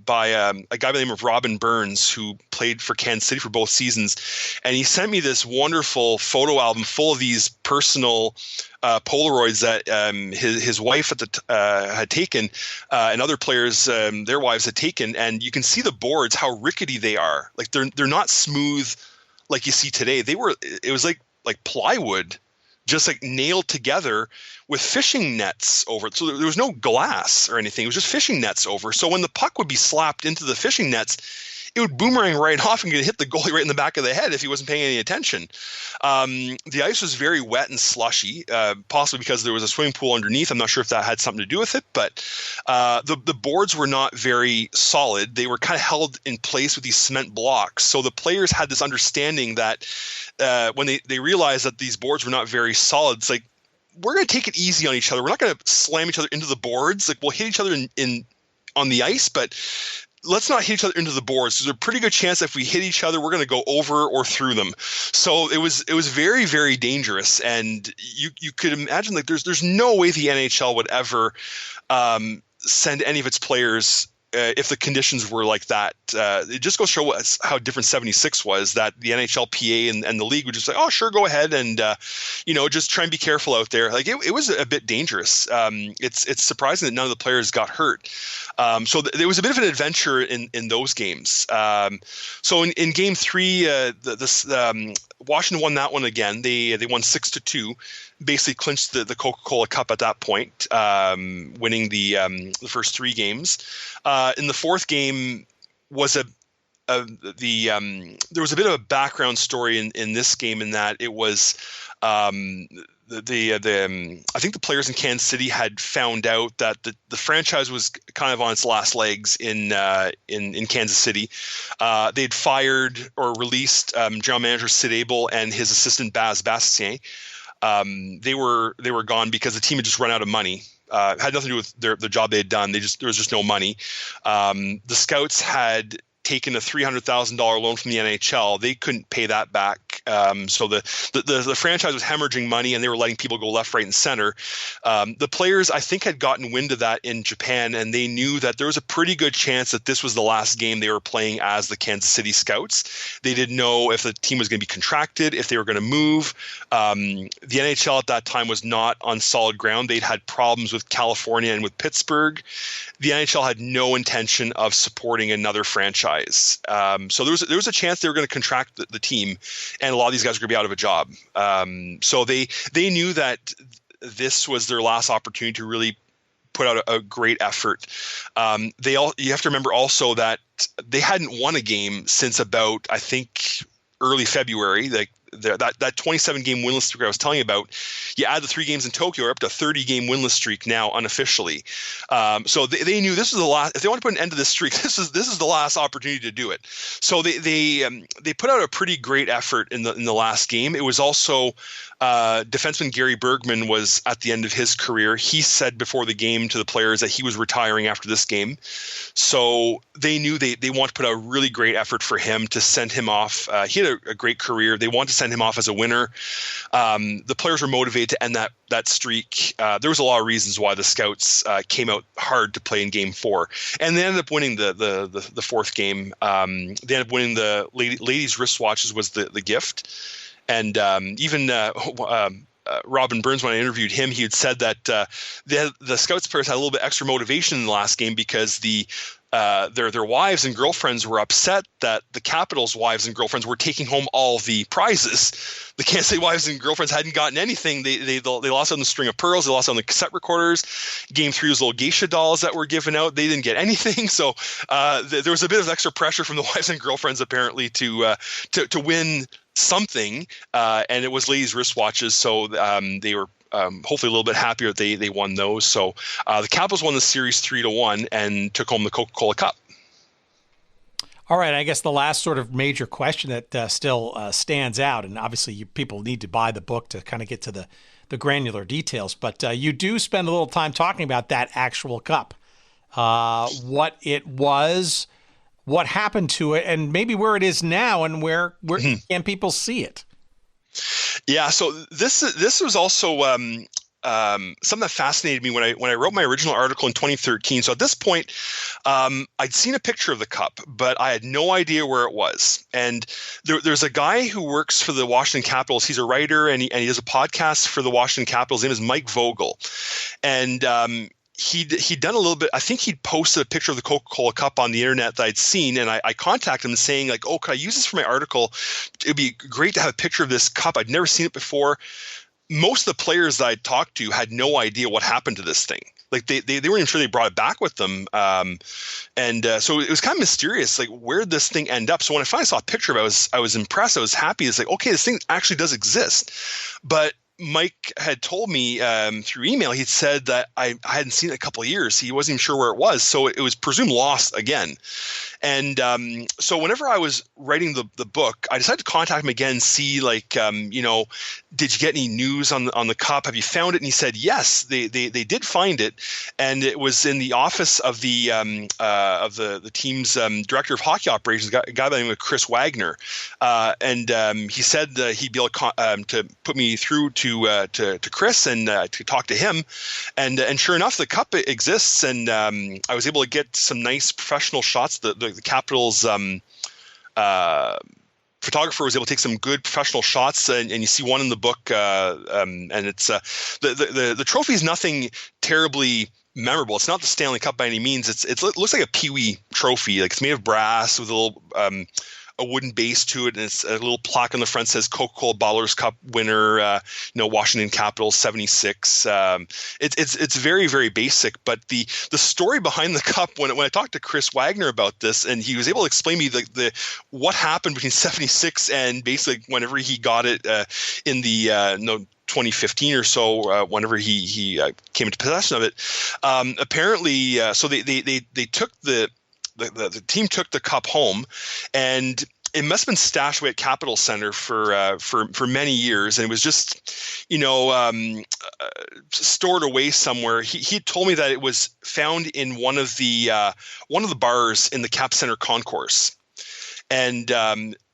[SPEAKER 6] by a guy by the name of Robin Burns, who played for Kansas City for both seasons, and he sent me this wonderful photo album full of these personal Polaroids that his wife had taken, and other players their wives had taken, and you can see the boards, how rickety they are. Like they're not smooth like you see today. It was like plywood, just like nailed together with fishing nets over it. So there was no glass or anything. It was just fishing nets over. So when the puck would be slapped into the fishing nets, it would boomerang right off and hit the goalie right in the back of the head if he wasn't paying any attention. The ice was very wet and slushy, possibly because there was a swimming pool underneath. I'm not sure if that had something to do with it, but the boards were not very solid. They were kind of held in place with these cement blocks. So the players had this understanding that when they realized that these boards were not very solid, it's like we're going to take it easy on each other. We're not going to slam each other into the boards. Like, we'll hit each other on the ice, but let's not hit each other into the boards. There's a pretty good chance that if we hit each other, we're going to go over or through them. So it was very, very dangerous. And you could imagine, like, there's no way the NHL would ever send any of its players if the conditions were like that. It just goes to show how different 76 was, that the NHLPA and the league would just say, oh, sure, go ahead and, just try and be careful out there. Like, it was a bit dangerous. It's surprising that none of the players got hurt. So there was a bit of an adventure in those games. So in game 3, Washington won that one again. They won 6-2, basically clinched the Coca-Cola Cup at that point, winning the first 3 games. In the 4th game was there was a bit of a background story in this game, in that it was I think the players in Kansas City had found out that the franchise was kind of on its last legs in Kansas City. They'd fired or released general manager Sid Abel and his assistant Baz Bastien. They were gone because the team had just run out of money. Had nothing to do with the job they had done. There was just no money. The Scouts had taken a $300,000 loan from the NHL. They couldn't pay that back. So the franchise was hemorrhaging money, and they were letting people go left, right, and center. The players, I think, had gotten wind of that in Japan, and they knew that there was a pretty good chance that this was the last game they were playing as the Kansas City Scouts. They didn't know if the team was going to be contracted, if they were going to move. The NHL at that time was not on solid ground. They'd had problems with California and with Pittsburgh. The NHL had no intention of supporting another franchise. So there was a chance they were going to contract the team, and a lot of these guys were going to be out of a job. So they knew that this was their last opportunity to really put out a great effort. You have to remember also that they hadn't won a game since about, I think, early February. Like, that 27-game winless streak I was telling you about, you add the 3 games in Tokyo, we're up to a 30-game winless streak now unofficially. So they knew this was the last. If they want to put an end to this streak, this is the last opportunity to do it. So they put out a pretty great effort in the last game. It was also defenseman Gary Bergman was at the end of his career. He said before the game to the players that he was retiring after this game. So they knew they want to put out a really great effort for him to send him off. He had a great career. They want to send him off as a winner. The players were motivated to end that streak. There was a lot of reasons why the Scouts came out hard to play in Game 4, and they ended up winning the 4th game. They ended up winning the ladies' wristwatches was the gift, and even Robin Burns, when I interviewed him, he had said that the Scouts players had a little bit extra motivation in the last game because their wives and girlfriends were upset that the Capitals' wives and girlfriends were taking home all the prizes. The Kansas City wives and girlfriends hadn't gotten anything. They lost on the string of pearls. They lost on the cassette recorders. Game 3 was little geisha dolls that were given out. They didn't get anything. So there was a bit of extra pressure from the wives and girlfriends apparently to win something, and it was ladies' wristwatches. So they were hopefully a little bit happier that they won those. So the Capitals won the series 3-1 and took home the Coca-Cola Cup.
[SPEAKER 1] All right, I guess the last sort of major question that still stands out, and obviously people need to buy the book to kind of get to the granular details, but you do spend a little time talking about that actual cup, what it was, what happened to it, and maybe where it is now, and where can people see it? Yeah,
[SPEAKER 6] so this was also something that fascinated me when I wrote my original article in 2013. So at this point, I'd seen a picture of the cup, but I had no idea where it was. And there's a guy who works for the Washington Capitals. He's a writer, and he does a podcast for the Washington Capitals. His name is Mike Vogel, and he'd done a little bit. I think he'd posted a picture of the Coca-Cola Cup on the internet that I'd seen, and I contacted him saying, like, oh, could I use this for my article? It'd be great to have a picture of this cup. I'd never seen it before. Most of the players that I talked to had no idea what happened to this thing. Like they weren't even sure they brought it back with them. So it was kind of mysterious, like, where did this thing end up? So when I finally saw a picture of it, I was impressed. I was happy. It's like, okay, this thing actually does exist. But Mike had told me through email, he'd said that I hadn't seen it in a couple of years. He wasn't even sure where it was. So it was presumed lost again. And so whenever I was writing the book, I decided to contact him again, see like, you know, did you get any news on the cup? Have you found it? And he said, yes, they did find it. And it was in the office of the team's director of hockey operations, a guy by the name of Chris Wagner. And he said he'd be able to put me through to Chris and to talk to him. And sure enough, the cup exists. And I was able to get some nice professional shots. The Capitals photographer was able to take some good professional shots, and you see one in the book, and it's the trophy is nothing terribly memorable. It's not the Stanley Cup by any means. It looks like a Pee-wee trophy. Like it's made of brass with a little a wooden base to it, and it's a little plaque on the front says Coca-Cola Bottlers Cup winner, Washington Capitals 76. It's very, very basic, but the story behind the cup, when I talked to Chris Wagner about this, and he was able to explain to me the what happened between 76 and basically whenever he got it in the 2015 or so, whenever he came into possession of it. Apparently, so they took the team took the cup home, and it must have been stashed away at Capitol Center for many years, and it was just, stored away somewhere. He told me that it was found in one of the bars in the Cap Center concourse, and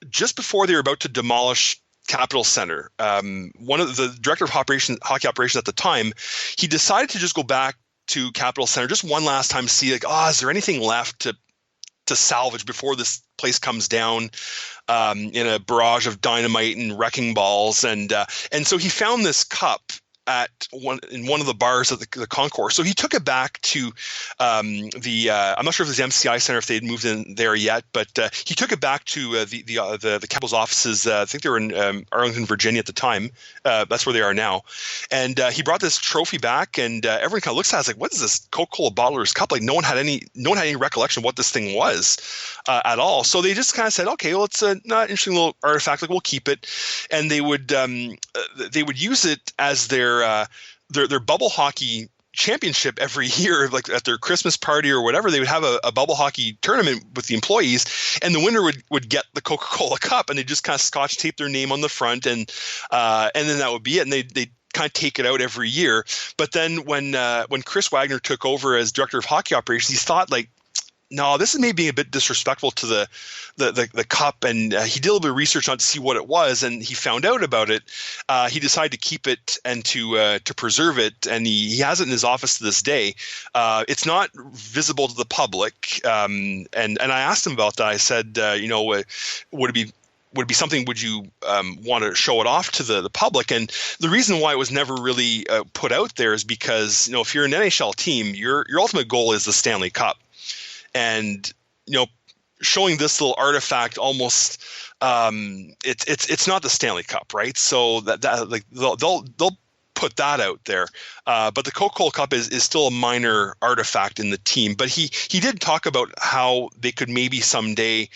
[SPEAKER 6] just before they were about to demolish Capitol Center, one of the director of hockey operations at the time, he decided to just go back to Capitol Center just one last time to see, like, is there anything left to salvage before this place comes down in a barrage of dynamite and wrecking balls, and so he found this cup in one of the bars at the concourse. So he took it back to I'm not sure if it was the MCI Center, if they had moved in there yet, but he took it back to the Capitals offices. I think they were in Arlington, Virginia at the time. That's where they are now. And he brought this trophy back, and everyone kind of looks at it like, what is this Coca-Cola Bottlers Cup? Like no one had any recollection of what this thing was at all. So they just kind of said, okay, well, it's an interesting little artifact. Like we'll keep it, and they would use it as their bubble hockey championship every year, like at their Christmas party or whatever. They would have a bubble hockey tournament with the employees, and the winner would get the Coca-Cola Cup, and they just kind of scotch tape their name on the front, and then that would be it. And they kind of take it out every year. But then when Chris Wagner took over as director of hockey operations, he thought, like, no, this is maybe a bit disrespectful to the cup, and he did a little bit of research on it to see what it was, and he found out about it. He decided to keep it and to preserve it, and he has it in his office to this day. It's not visible to the public, and I asked him about that. I said, would it be something, would you want to show it off to the public? And the reason why it was never really put out there is because, if you're an NHL team, your ultimate goal is the Stanley Cup. And, showing this little artifact almost, it's not the Stanley Cup, right? So that like they'll put that out there. But the Coca-Cola Cup is still a minor artifact in the team. But he did talk about how they could maybe someday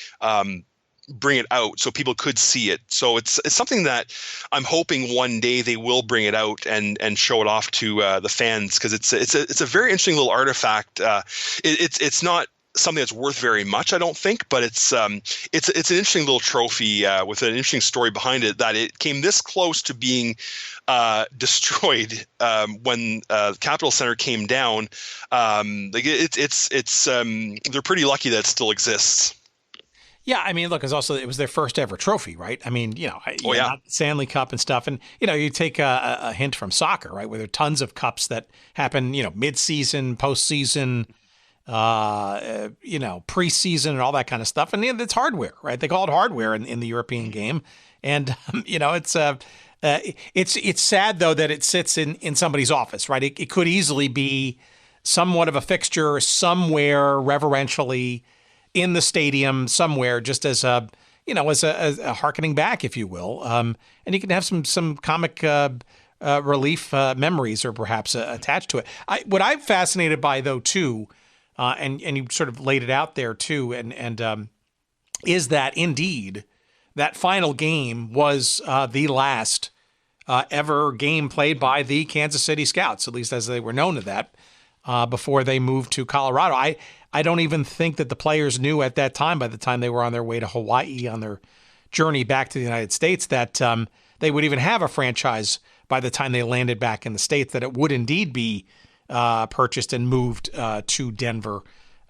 [SPEAKER 6] bring it out so people could see it. So it's something that I'm hoping one day they will bring it out and show it off to the fans, because it's a very interesting little artifact. It's not something that's worth very much, I don't think, but it's an interesting little trophy with an interesting story behind it, that it came this close to being destroyed when Capitol Center came down. They're pretty lucky that it still exists.
[SPEAKER 1] Yeah, I mean, look, it was their first ever trophy, right? I mean, not Stanley Cup and stuff. And, you take a hint from soccer, right, where there are tons of cups that happen, mid-season, postseason, preseason and all that kind of stuff. And it's hardware, right? They call it hardware in the European game. And, it's sad, though, that it sits in somebody's office, right? It could easily be somewhat of a fixture somewhere reverentially in the stadium somewhere, just as a harkening back, if you will. And you can have some comic relief memories or perhaps attached to it. What I'm fascinated by, though, too, and you sort of laid it out there too, and is that indeed that final game was the last ever game played by the Kansas City Scouts, at least as they were known to that, before they moved to Colorado. I don't even think that the players knew at that time, by the time they were on their way to Hawaii on their journey back to the United States, that they would even have a franchise by the time they landed back in the States, that it would indeed be purchased and moved to Denver.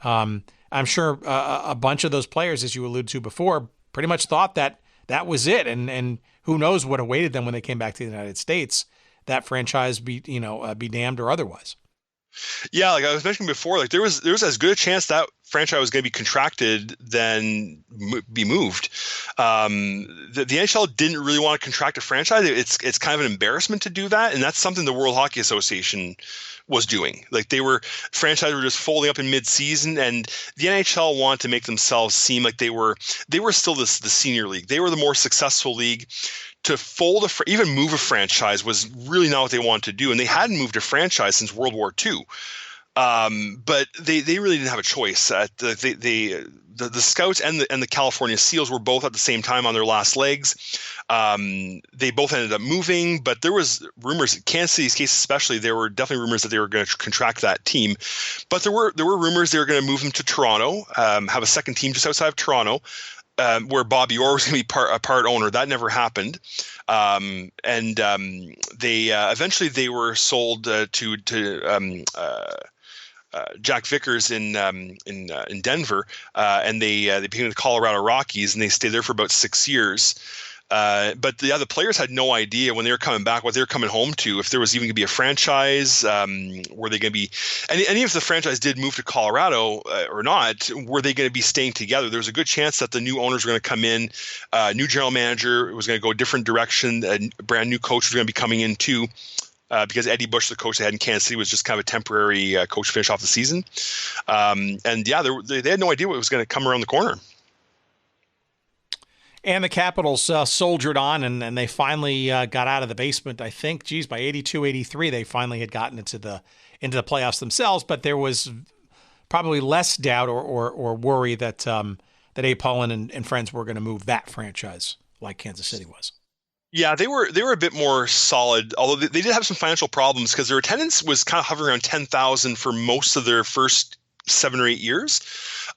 [SPEAKER 1] I'm sure a bunch of those players, as you alluded to before, pretty much thought that that was it. And who knows what awaited them when they came back to the United States, that franchise be damned or otherwise.
[SPEAKER 6] Yeah, like I was mentioning before, like there was as good a chance that franchise was going to be contracted than be moved. The NHL didn't really want to contract a franchise. It's kind of an embarrassment to do that, and that's something the World Hockey Association was doing. Like franchises were just folding up in mid-season, and the NHL wanted to make themselves seem like they were still the senior league. They were the more successful league. To fold even move a franchise was really not what they wanted to do, and they hadn't moved a franchise since World War II. But they really didn't have a choice. The Scouts and the California Seals were both at the same time on their last legs. They both ended up moving, but there was rumors, in Kansas City's case especially, there were definitely rumors that they were going to contract that team. But there were rumors they were going to move them to Toronto, have a second team just outside of Toronto. Where Bobby Orr was going to be a part owner. That never happened. They eventually they were sold to Jack Vickers in Denver, and they became the Colorado Rockies, and they stayed there for about 6 years. But the players had no idea when they were coming back what they were coming home to, if there was even going to be a franchise, were they going to be, and if the franchise did move to Colorado or not, were they going to be staying together? There was a good chance that the new owners were going to come in, new general manager was going to go a different direction, a brand new coach was going to be coming in too. Because Eddie Bush, the coach they had in Kansas City, was just kind of a temporary coach to finish off the season. They had no idea what was going to come around the corner.
[SPEAKER 1] And the Capitals soldiered on, and they finally got out of the basement. I think, by 82, 83, they finally had gotten into the playoffs themselves. But there was probably less doubt or worry that Abe Pollin and friends were going to move that franchise like Kansas City was.
[SPEAKER 6] Yeah, they were a bit more solid, although they did have some financial problems because their attendance was kind of hovering around 10,000 for most of their first 7 or 8 years.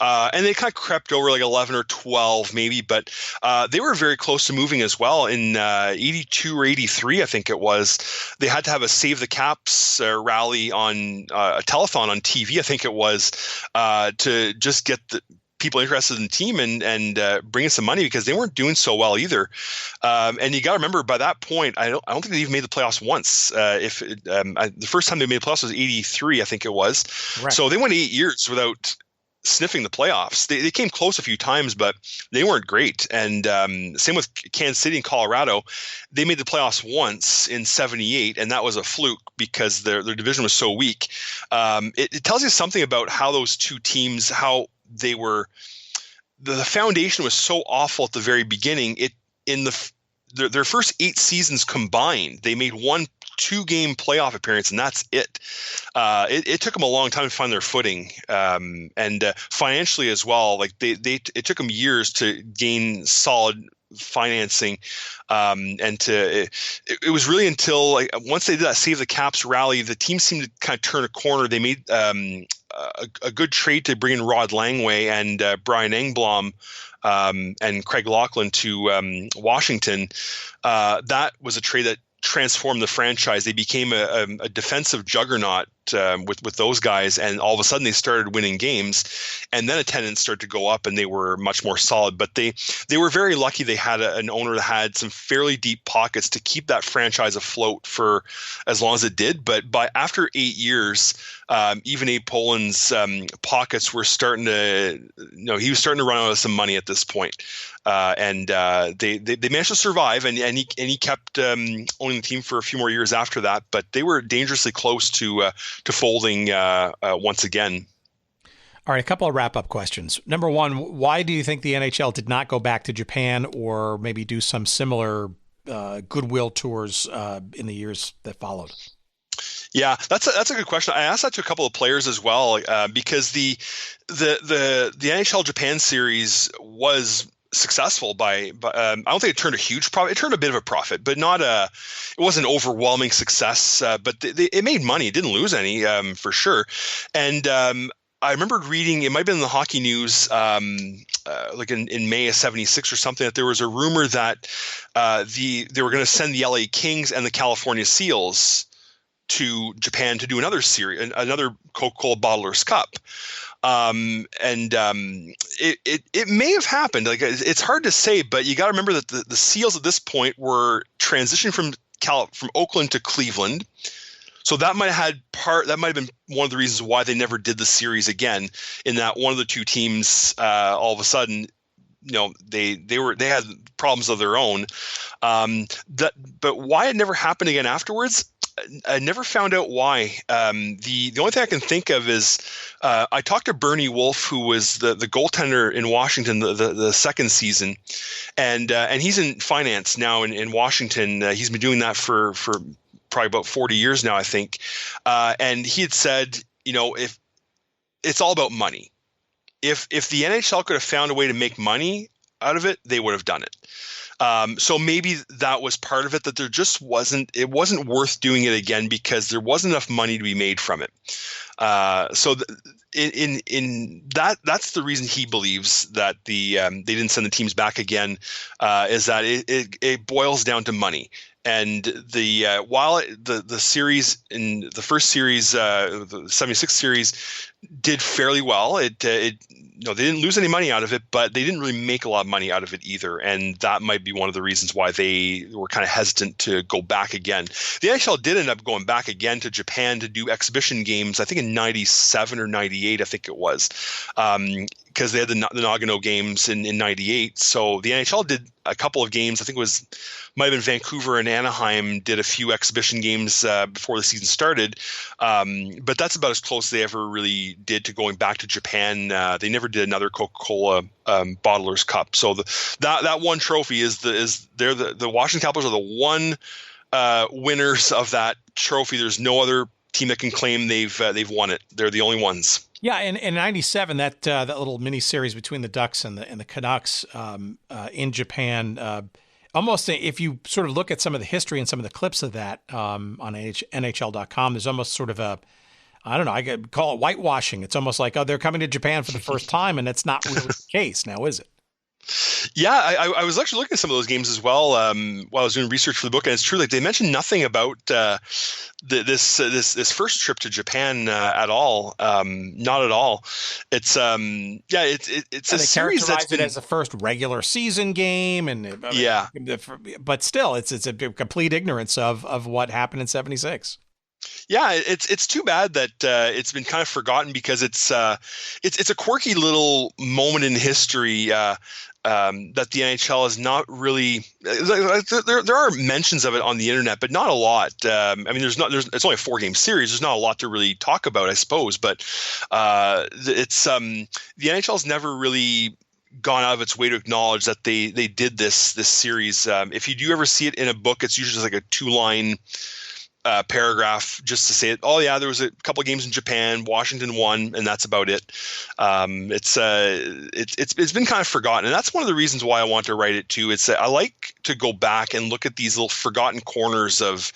[SPEAKER 6] And they kind of crept over like 11 or 12 maybe, but they were very close to moving as well. In 82 or 83, I think it was, they had to have a Save the Caps rally on a telethon on TV, I think it was, to just get the people interested in the team and bring in some money because they weren't doing so well either. And you got to remember, by that point, I don't think they even made the playoffs once. The first time they made the playoffs was 83, I think it was. Right. So they went 8 years without sniffing the playoffs. They came close a few times, but they weren't great. And same with Kansas City and Colorado. They made the playoffs once in 78, and that was a fluke because their division was so weak. It tells you something about how those two teams, how they were, the foundation was so awful at the very beginning. Their first 8 seasons combined, they made 1-2 game playoff appearance, and that's it. It took them a long time to find their footing, and financially as well. Like it took them years to gain solid financing, and it was really until like once they did that Save the Caps rally, the team seemed to kind of turn a corner. They made a good trade to bring in Rod Langway and Brian Engblom and Craig Laughlin to Washington. That was a trade that transformed the franchise. They became a defensive juggernaut with those guys, and all of a sudden they started winning games, and then attendance started to go up, and they were much more solid. But they were very lucky they had an owner that had some fairly deep pockets to keep that franchise afloat for as long as it did. But after 8 years, even Abe Pollin's pockets were starting to, he was starting to run out of some money at this point. And they managed to survive, and he kept owning the team for a few more years after that. But they were dangerously close to folding once again.
[SPEAKER 1] All right, a couple of wrap-up questions. Number one, why do you think the NHL did not go back to Japan or maybe do some similar goodwill tours in the years that followed?
[SPEAKER 6] Yeah, that's a good question. I asked that to a couple of players as well, because the NHL Japan Series was successful I don't think it turned a huge profit. It turned a bit of a profit, but it wasn't an overwhelming success. But it made money. It didn't lose any, for sure. And I remember reading, it might have been in the Hockey News, like in May of '76 or something, that there was a rumor that they were going to send the LA Kings and the California Seals to Japan to do another series, another Coca-Cola Bottlers Cup. It may have happened. Like, it's hard to say, but you got to remember that the Seals at this point were transitioning from Oakland to Cleveland. So that might have been one of the reasons why they never did the series again, in that one of the two teams all of a sudden, they had problems of their own. But why it never happened again afterwards, I never found out why. The only thing I can think of is I talked to Bernie Wolf, who was the goaltender in Washington the second season, and he's in finance now in Washington. He's been doing that for probably about 40 years now, I think. And he had said, if it's all about money, if the NHL could have found a way to make money out of it, they would have done it. So maybe that was part of it, that there just wasn't worth doing it again because there wasn't enough money to be made from it. So in that's the reason he believes that they didn't send the teams back again, is that it boils down to money. And while the series in the first series, the '76 series, did fairly well, they didn't lose any money out of it, but they didn't really make a lot of money out of it either. And that might be one of the reasons why they were kind of hesitant to go back again. The NHL did end up going back again to Japan to do exhibition games, I think in '97 or '98, I think it was, because they had the Nagano games in '98. So the NHL did a couple of games. I think it might have been Vancouver and Anaheim did a few exhibition games before the season started. But that's about as close as they ever really did to going back to Japan. They never did another Coca-Cola Bottlers Cup. So that one trophy the Washington Capitals are the one winners of that trophy. There's no other team that can claim they've won it. They're the only ones.
[SPEAKER 1] Yeah, in '97, that little mini series between the Ducks and the Canucks in Japan, almost, if you sort of look at some of the history and some of the clips of that on NHL.com, there's almost sort of I could call it whitewashing. It's almost like, they're coming to Japan for the first time, and it's not really the case now, is it?
[SPEAKER 6] Yeah, I was actually looking at some of those games as well while I was doing research for the book, and it's true, like, they mentioned nothing about this first trip to Japan at all. Not at all. It's it's a series that's
[SPEAKER 1] it as a first regular season game, and but still, it's a complete ignorance of what happened in '76.
[SPEAKER 6] Yeah, it's too bad that it's been kind of forgotten, because it's a quirky little moment in history that the NHL is not really. There are mentions of it on the internet, but not a lot. I mean, it's only a 4-game series. There's not a lot to really talk about, I suppose. But it's the NHL's never really gone out of its way to acknowledge that they did this series. If you do ever see it in a book, it's usually just like a 2-line paragraph just to say it. Oh yeah, there was a couple of games in Japan, Washington won, and that's about it. It's been kind of forgotten, and that's one of the reasons why I want to write it too. I like to go back and look at these little forgotten corners of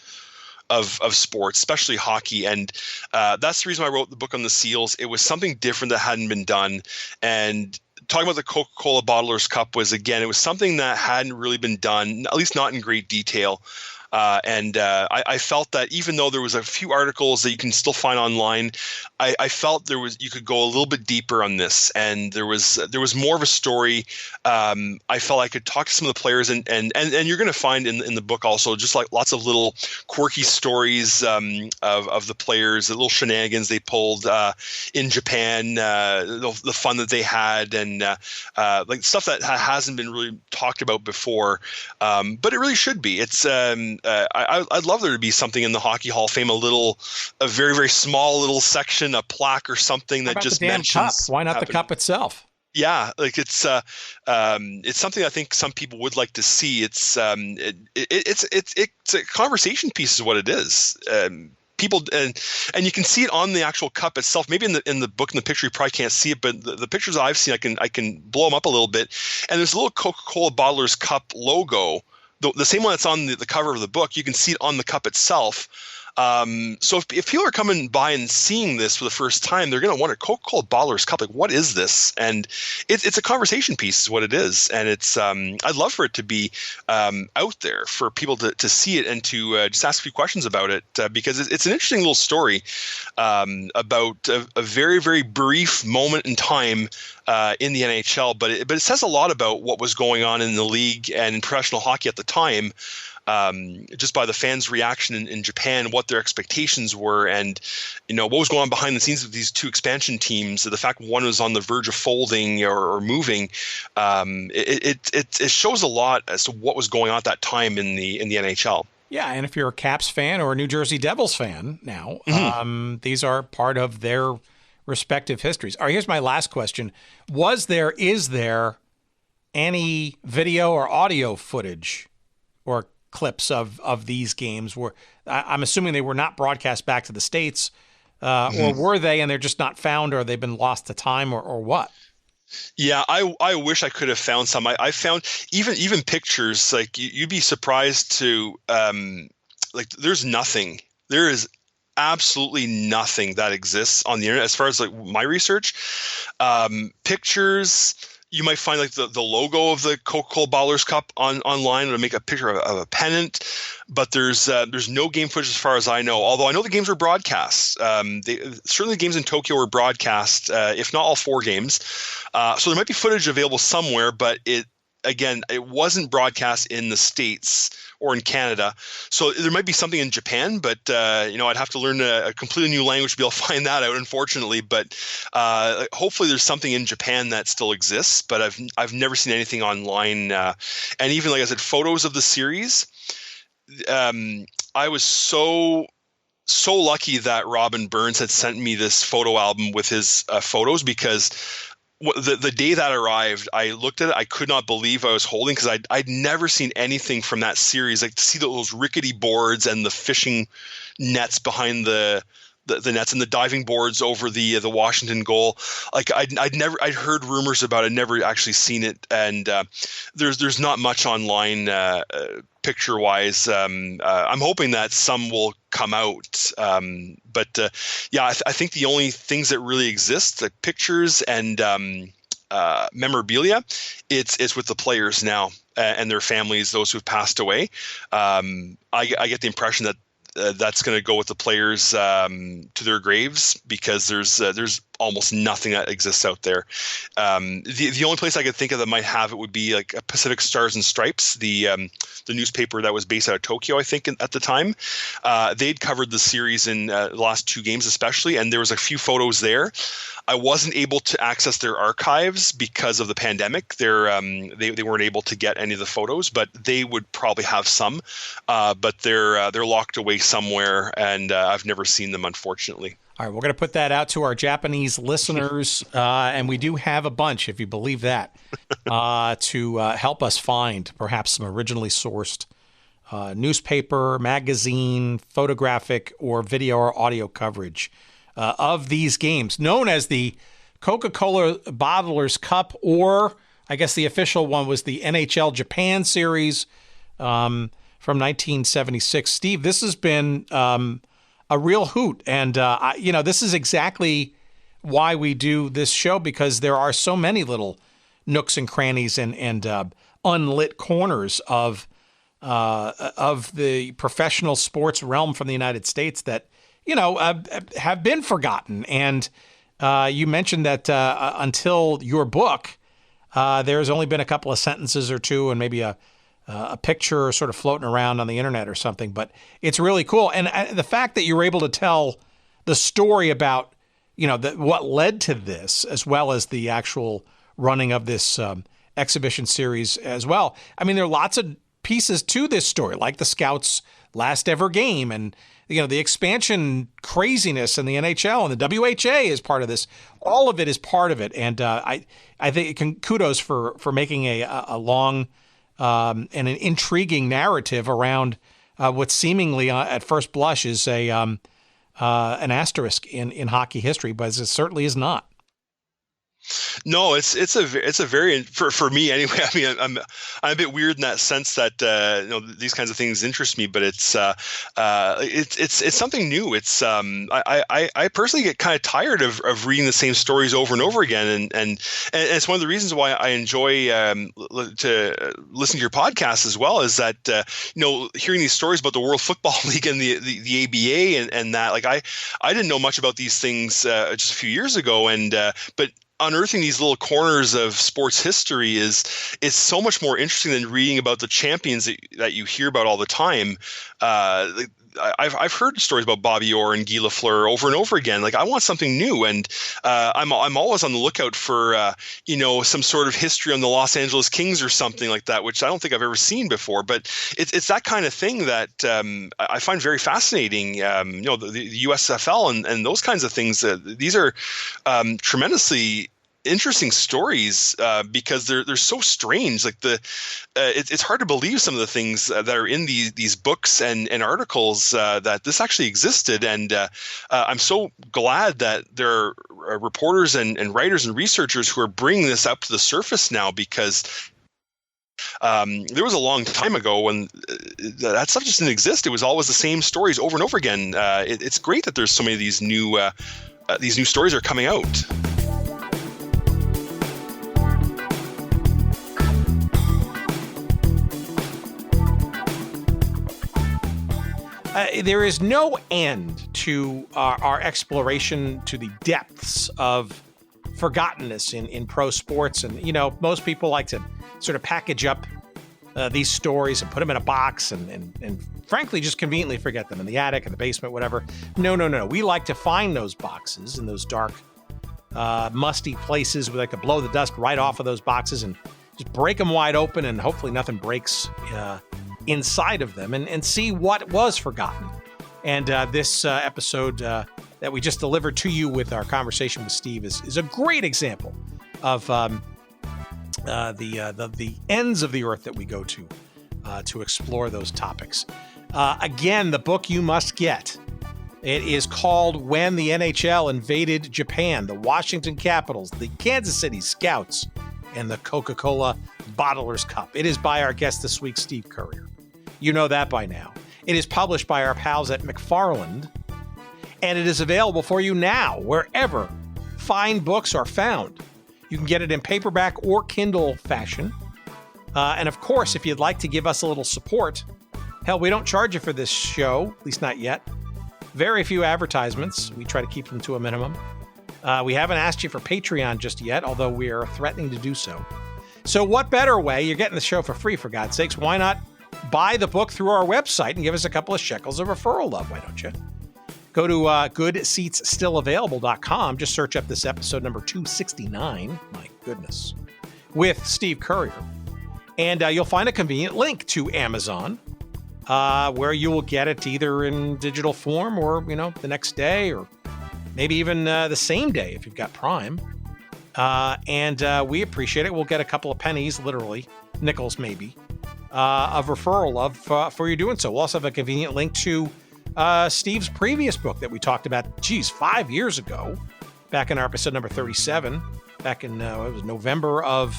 [SPEAKER 6] sports, especially hockey, and that's the reason why I wrote the book on the Seals. It was something different that hadn't been done, and talking about the Coca-Cola Bottlers Cup was, again, it was something that hadn't really been done, at least not in great detail. I felt that even though there was a few articles that you can still find online, I felt you could go a little bit deeper on this, and there was more of a story. I felt I could talk to some of the players, and you're going to find in the book also just like lots of little quirky stories of the players, the little shenanigans they pulled in Japan, the fun that they had, and like stuff that hasn't been really talked about before, but it really should be. It's I'd love there to be something in the Hockey Hall of Fame, a very, very small little section, a plaque or something that just mentions.
[SPEAKER 1] Cup? Why not the cup itself?
[SPEAKER 6] Yeah, like it's something I think some people would like to see. It's a conversation piece is what it is. people, and you can see it on the actual cup itself. Maybe in the book, in the picture, you probably can't see it, but the pictures I've seen, I can blow them up a little bit. And there's a little Coca-Cola Bottlers Cup logo, the same one that's on the cover of the book. You can see it on the cup itself. So if people are coming by and seeing this for the first time, they're going to wonder, Coca-Cola Bottlers Cup, like, what is this? And it's a conversation piece is what it is. And it's I'd love for it to be out there for people to see it and to just ask a few questions about it, because it's an interesting little story about a very, very brief moment in time in the NHL. But it says a lot about what was going on in the league and in professional hockey at the time. Just by the fans' reaction in Japan, what their expectations were, and what was going on behind the scenes with these two expansion teams. The fact one was on the verge of folding or moving, it shows a lot as to what was going on at that time in the NHL.
[SPEAKER 1] Yeah, and if you're a Caps fan or a New Jersey Devils fan now, these are part of their respective histories. All right, here's my last question: is there any video or audio footage or clips of these games where I'm assuming they were not broadcast back to the States, or were they, and they're just not found, or they've been lost to time, or what?
[SPEAKER 6] Yeah, I wish I could have found some. I found even pictures, like you'd be surprised to like there's nothing. There is absolutely nothing that exists on the internet as far as like my research. Pictures. You might find like the logo of the Coca-Cola Bottlers Cup online to make a picture of a pennant, but there's no game footage as far as I know. Although I know the games were broadcast. Certainly the games in Tokyo were broadcast, if not all 4 games. So there might be footage available somewhere, but it wasn't broadcast in the States or in Canada. So there might be something in Japan, but I'd have to learn a completely new language to be able to find that out, unfortunately. But hopefully there's something in Japan that still exists, but I've never seen anything online. And even, like I said, photos of the series. I was so lucky that Robin Burns had sent me this photo album with his photos, because the day that arrived, I looked at it. I could not believe I was holding, because I'd never seen anything from that series. Like, to see those rickety boards and the fishing nets behind the nets and the diving boards over the Washington goal. Like, I'd heard rumors about it, never actually seen it. And there's not much online picture wise. I'm hoping that some will come out. But I think the only things that really exist, like pictures and memorabilia, it's with the players now and their families, those who've passed away. I get the impression that that's going to go with the players to their graves, because there's almost nothing that exists out there. The only place I could think of that might have it would be like Pacific Stars and Stripes, the newspaper that was based out of Tokyo, I think, at the time. They'd covered the series in the last 2 games especially, and there was a few photos there. I wasn't able to access their archives because of the pandemic. They weren't able to get any of the photos, but they would probably have some. But they're locked away somewhere, and I've never seen them, unfortunately.
[SPEAKER 1] All right, we're going to put that out to our Japanese listeners, and we do have a bunch, if you believe that, to help us find perhaps some originally sourced newspaper, magazine, photographic, or video or audio coverage of these games, known as the Coca-Cola Bottlers Cup, or I guess the official one was the NHL Japan Series from 1976. Steve, this has been a real hoot, and this is exactly why we do this show, because there are so many little nooks and crannies and unlit corners of the professional sports realm from the United States that have been forgotten. And you mentioned that until your book, there's only been a couple of sentences or two, and maybe a picture sort of floating around on the internet or something. But it's really cool, and the fact that you were able to tell the story about what led to this, as well as the actual running of this exhibition series as well. I mean, there are lots of pieces to this story, like the Scouts' last ever game, and the expansion craziness in the NHL, and the WHA is part of this. All of it is part of it, and I think kudos for making a long and an intriguing narrative around what seemingly at first blush is a an asterisk in hockey history, but it certainly is not.
[SPEAKER 6] No, it's a very, for me anyway. I mean, I'm a bit weird in that sense that these kinds of things interest me, but it's something new. It's I personally get kind of tired of reading the same stories over and over again, and it's one of the reasons why I enjoy to listen to your podcast as well. Is that hearing these stories about the World Football League and the ABA and that, like I didn't know much about these things just a few years ago, but unearthing these little corners of sports history is so much more interesting than reading about the champions that you hear about all the time. I've heard stories about Bobby Orr and Guy Lafleur over and over again. Like, I want something new, and I'm always on the lookout for some sort of history on the Los Angeles Kings or something like that, which I don't think I've ever seen before. But it's that kind of thing that I find very fascinating. The USFL and those kinds of things. These are tremendously interesting stories because they're so strange. Like it's hard to believe some of the things that are in these books and articles that this actually existed. And I'm so glad that there are reporters and writers and researchers who are bringing this up to the surface now, because there was a long time ago when that stuff just didn't exist. It was always the same stories over and over again. It's great that there's so many of these new stories are coming out.
[SPEAKER 1] There is no end to our exploration to the depths of forgottenness in pro sports. And, most people like to sort of package up these stories and put them in a box and frankly, just conveniently forget them in the attic, in the basement, whatever. No. We like to find those boxes in those dark, musty places. We like to blow the dust right off of those boxes and just break them wide open, and hopefully nothing breaks inside of them, and see what was forgotten. And this episode that we just delivered to you with our conversation with Steve is a great example of the ends of the earth that we go to explore those topics. Again, the book you must get. It is called When the NHL Invaded Japan, the Washington Capitals, the Kansas City Scouts, and the Coca-Cola Bottlers Cup. It is by our guest this week, Steve Currier. You know that by now. It is published by our pals at McFarland, and it is available for you now wherever fine books are found. You can get it in paperback or Kindle fashion. And of course, if you'd like to give us a little support, hell, we don't charge you for this show, at least not yet. Very few advertisements. We try to keep them to a minimum. We haven't asked you for Patreon just yet, although we are threatening to do so. So what better way? You're getting the show for free, for God's sakes. Why not buy the book through our website and give us a couple of shekels of referral love? Why don't you? Go to goodseatsstillavailable.com. Just search up this episode number 269. My goodness. With Steve Currier. And you'll find a convenient link to Amazon where you will get it either in digital form or, the next day, or maybe even the same day if you've got Prime. And we appreciate it. We'll get a couple of pennies, literally, nickels maybe, of referral love for you doing so. We'll also have a convenient link to Steve's previous book that we talked about, 5 years ago, back in our episode number 37, back in it was November of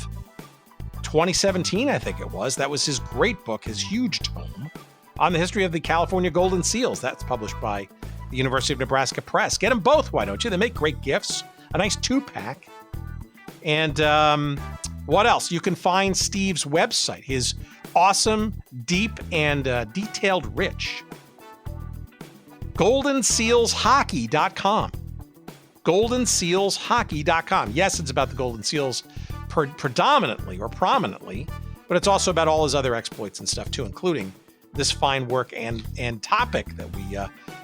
[SPEAKER 1] 2017, I think it was. That was his great book, his huge tome on the history of the California Golden Seals. That's published by the University of Nebraska Press. Get them both, why don't you? They make great gifts. A nice 2-pack. And what else? You can find Steve's website, his awesome, deep, and detailed rich. GoldenSealsHockey.com. GoldenSealsHockey.com. Yes, it's about the Golden Seals predominantly or prominently, but it's also about all his other exploits and stuff too, including this fine work and topic that we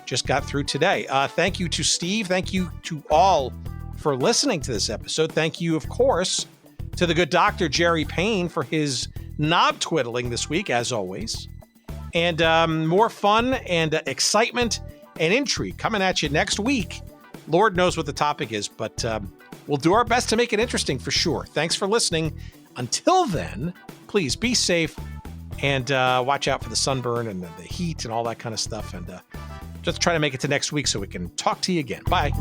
[SPEAKER 1] just got through today. Thank you to Steve. Thank you to all for listening to this episode. Thank you, of course, to the good Dr. Jerry Payne for his knob twiddling this week, as always. And more fun and excitement and intrigue coming at you next week. Lord knows what the topic is, but we'll do our best to make it interesting for sure. Thanks for listening. Until then, please be safe and watch out for the sunburn and the heat and all that kind of stuff. And Just try to make it to next week so we can talk to you again. Bye.